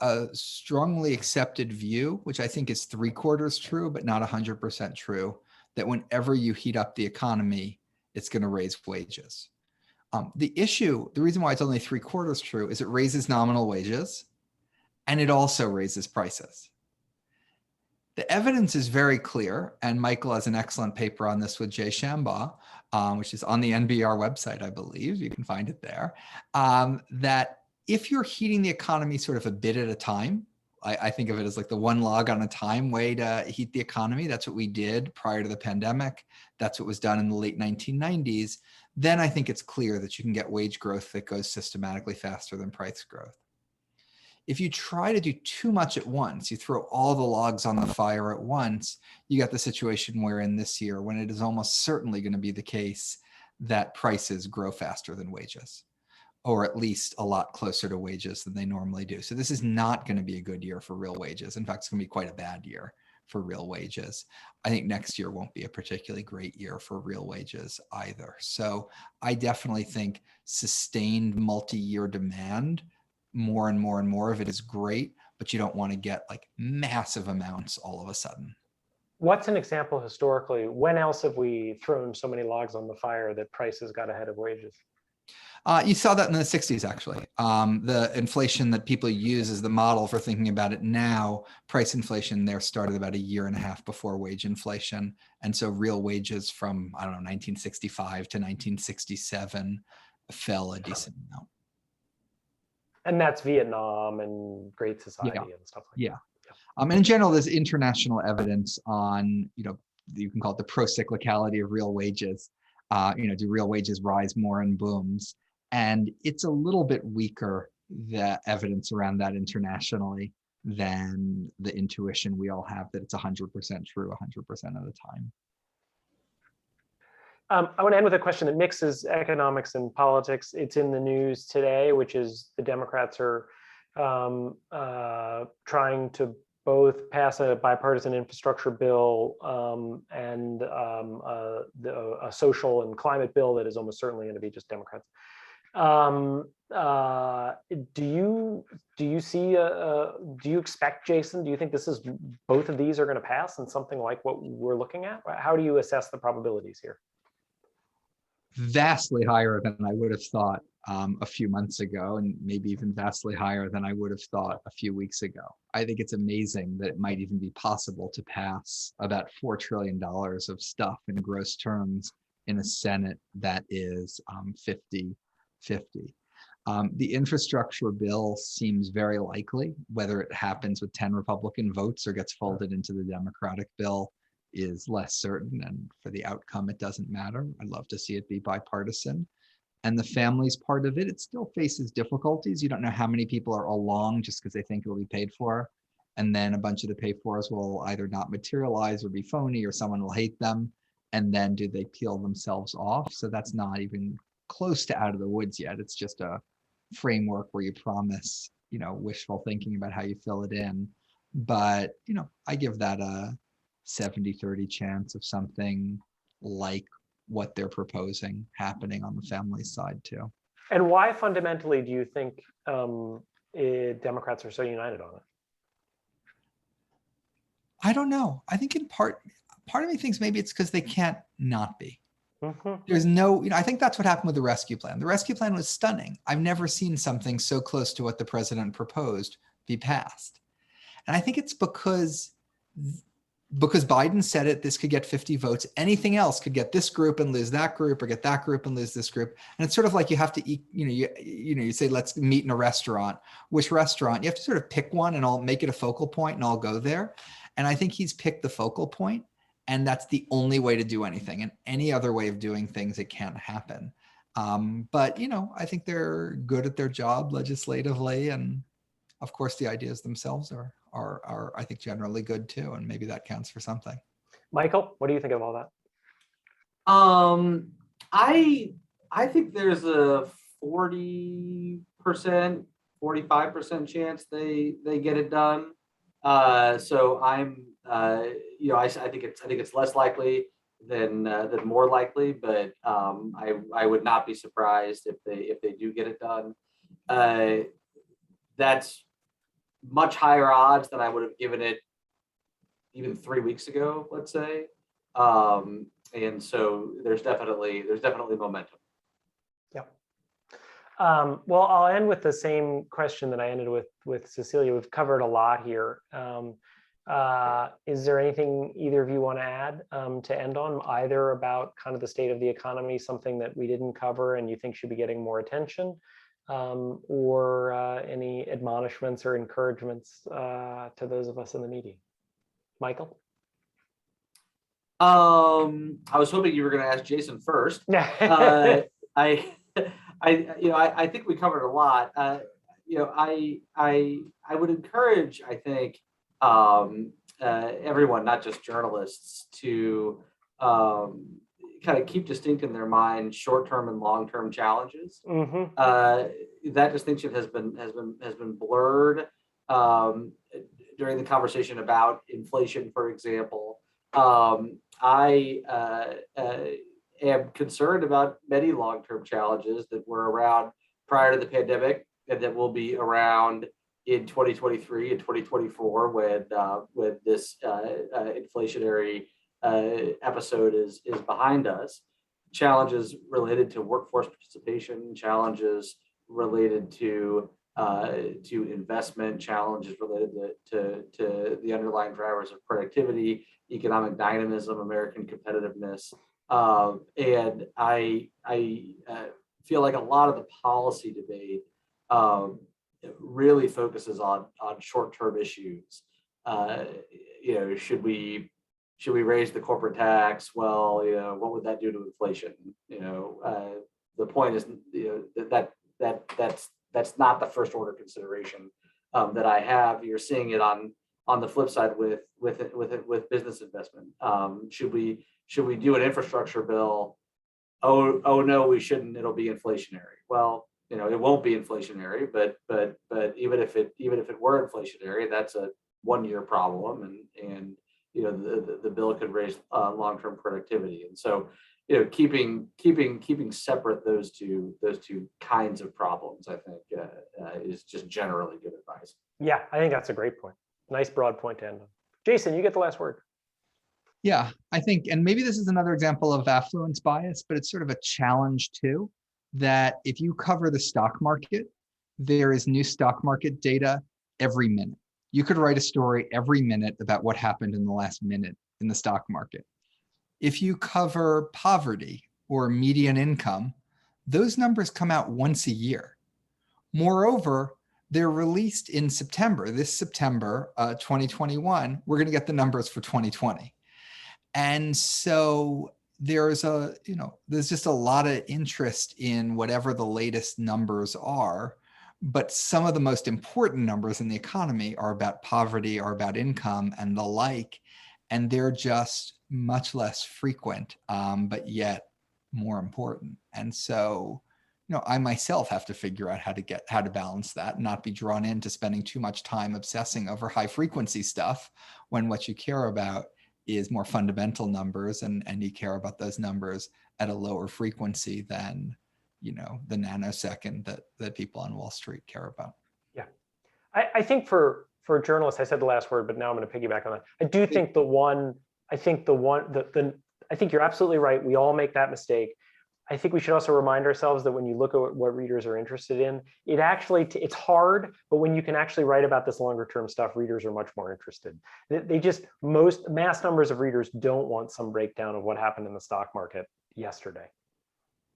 Speaker 3: a strongly accepted view, which I think is 3/4 true, but not 100% true, that whenever you heat up the economy, it's going to raise wages. The reason why it's only 3/4 true is it raises nominal wages and it also raises prices. The evidence is very clear, and Michael has an excellent paper on this with Jay Shambaugh, which is on the NBR website, I believe. You can find it there, that if you're heating the economy sort of a bit at a time, I think of it as like the one log on a time way to heat the economy. That's what we did prior to the pandemic. That's what was done in the late 1990s. Then I think it's clear that you can get wage growth that goes systematically faster than price growth. If you try to do too much at once, you throw all the logs on the fire at once, you got the situation we're in this year when it is almost certainly going to be the case that prices grow faster than wages, or at least a lot closer to wages than they normally do. So this is not going to be a good year for real wages. In fact, it's going to be quite a bad year for real wages. I think next year won't be a particularly great year for real wages either. So I definitely think sustained multi-year demand, more and more and more of it is great, but you don't want to get like massive amounts all of a sudden.
Speaker 1: What's an example historically? When else have we thrown so many logs on the fire that prices got ahead of wages?
Speaker 3: You saw that in the 60s, actually. The inflation that people use as the model for thinking about it now, price inflation there started about 1.5 years before wage inflation. And so real wages from, I don't know, 1965 to 1967 fell a decent amount.
Speaker 1: And that's Vietnam and Great Society and stuff like that.
Speaker 3: And in general, there's international evidence on, you know, you can call it the pro-cyclicality of real wages. You know, do real wages rise more in booms? And it's a little bit weaker, the evidence around that internationally, than the intuition we all have that it's 100% true 100% of the time.
Speaker 1: I want to end with a question that mixes economics and politics. It's in the news today, which is the Democrats are trying to both pass a bipartisan infrastructure bill and a social and climate bill that is almost certainly going to be just Democrats. Do you expect, Jason, do you think both of these are going to pass in something like what we're looking at? How do you assess the probabilities here?
Speaker 3: Vastly higher than I would have thought a few months ago, and maybe even vastly higher than I would have thought a few weeks ago. I think it's amazing that it might even be possible to pass about $4 trillion of stuff in gross terms in a Senate that is 50-50. The infrastructure bill seems very likely. Whether it happens with 10 Republican votes or gets folded into the Democratic bill is less certain, and for the outcome, it doesn't matter. I'd love to see it be bipartisan. And the families part of it, it still faces difficulties. You don't know how many people are along just because they think it'll be paid for. And then a bunch of the pay fors will either not materialize or be phony, or someone will hate them. And then do they peel themselves off? So that's not even close to out of the woods yet. It's just a framework where you promise, you know, wishful thinking about how you fill it in. But, you know, I give that a 70-30 chance of something like what they're proposing happening on the family side too.
Speaker 1: And why fundamentally do you think Democrats are so united on it?
Speaker 3: I don't know. I think in part of me thinks maybe it's because they can't not be.
Speaker 1: Mm-hmm.
Speaker 3: There's no, you know, I think that's what happened with the rescue plan. The rescue plan was stunning. I've never seen something so close to what the president proposed be passed. And I think it's because Biden said it, this could get 50 votes. Anything else could get this group and lose that group, or get that group and lose this group. And it's sort of like you have to eat, you say, let's meet in a restaurant. Which restaurant? You have to sort of pick one and I'll make it a focal point and I'll go there. And I think he's picked the focal point, and that's the only way to do anything. And any other way of doing things, it can't happen. But, you know, I think they're good at their job legislatively. And of course, the ideas themselves are are I think generally good too, and maybe that counts for something.
Speaker 1: Michael, what do you think of all that?
Speaker 4: I think there's a 40%, 45% chance they get it done. So I'm I think it's less likely than more likely, but I would not be surprised if they do get it done. That's much higher odds than I would have given it even 3 weeks ago, let's say. And so there's definitely momentum.
Speaker 1: Yep. Well, I'll end with the same question that I ended with Cecilia. We've covered a lot here. Is there anything either of you want to add to end on, either about kind of the state of the economy, something that we didn't cover and you think should be getting more attention, or any admonishments or encouragements to those of us in the media? Michael?
Speaker 4: I was hoping you were going to ask Jason first. I think we covered a lot. I would encourage, I think, everyone, not just journalists, to kind of keep distinct in their mind short-term and long-term challenges.
Speaker 1: Mm-hmm.
Speaker 4: That distinction has been blurred during the conversation about inflation, for example. I am concerned about many long-term challenges that were around prior to the pandemic and that will be around in 2023 and 2024 when this inflationary episode is behind us. Challenges related to workforce participation, challenges related to investment, challenges related to the underlying drivers of productivity, economic dynamism, American competitiveness, and I feel like a lot of the policy debate really focuses on short-term issues. Should we raise the corporate tax? Well, what would that do to inflation? The point is, that's not the first order consideration that I have. You're seeing it on the flip side with business investment. Should we do an infrastructure bill? Oh no, we shouldn't. It'll be inflationary. Well, it won't be inflationary, but even if it were inflationary, that's a 1-year problem, and the bill could raise long-term productivity. And so keeping separate those two kinds of problems, I think, is just generally good advice.
Speaker 1: Yeah, I think that's a great point. Nice broad point to end on. Jason, you get the last word.
Speaker 3: Yeah, I think, and maybe this is another example of affluence bias, but it's sort of a challenge too, that if you cover the stock market, there is new stock market data every minute. You could write a story every minute about what happened in the last minute in the stock market. If you cover poverty or median income, those numbers come out once a year. Moreover, they're released in September. This September, 2021, we're going to get the numbers for 2020. And so there's just a lot of interest in whatever the latest numbers are, but some of the most important numbers in the economy are about poverty, are about income and the like, and they're just much less frequent, but yet more important. And so, I myself have to figure out how to balance that and not be drawn into spending too much time obsessing over high frequency stuff when what you care about is more fundamental numbers, and you care about those numbers at a lower frequency than, the nanosecond that people on Wall Street care about.
Speaker 1: Yeah, I think for journalists, I said the last word, but now I'm going to piggyback on that. I do think I think you're absolutely right. We all make that mistake. I think we should also remind ourselves that when you look at what readers are interested in, it's hard, but when you can actually write about this longer term stuff, readers are much more interested. Most mass numbers of readers don't want some breakdown of what happened in the stock market yesterday,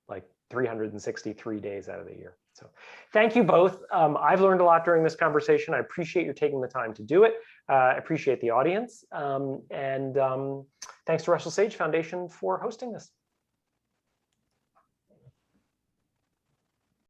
Speaker 1: like 363 days out of the year. So thank you both. I've learned a lot during this conversation. I appreciate you taking the time to do it. I appreciate the audience. And thanks to Russell Sage Foundation for hosting this.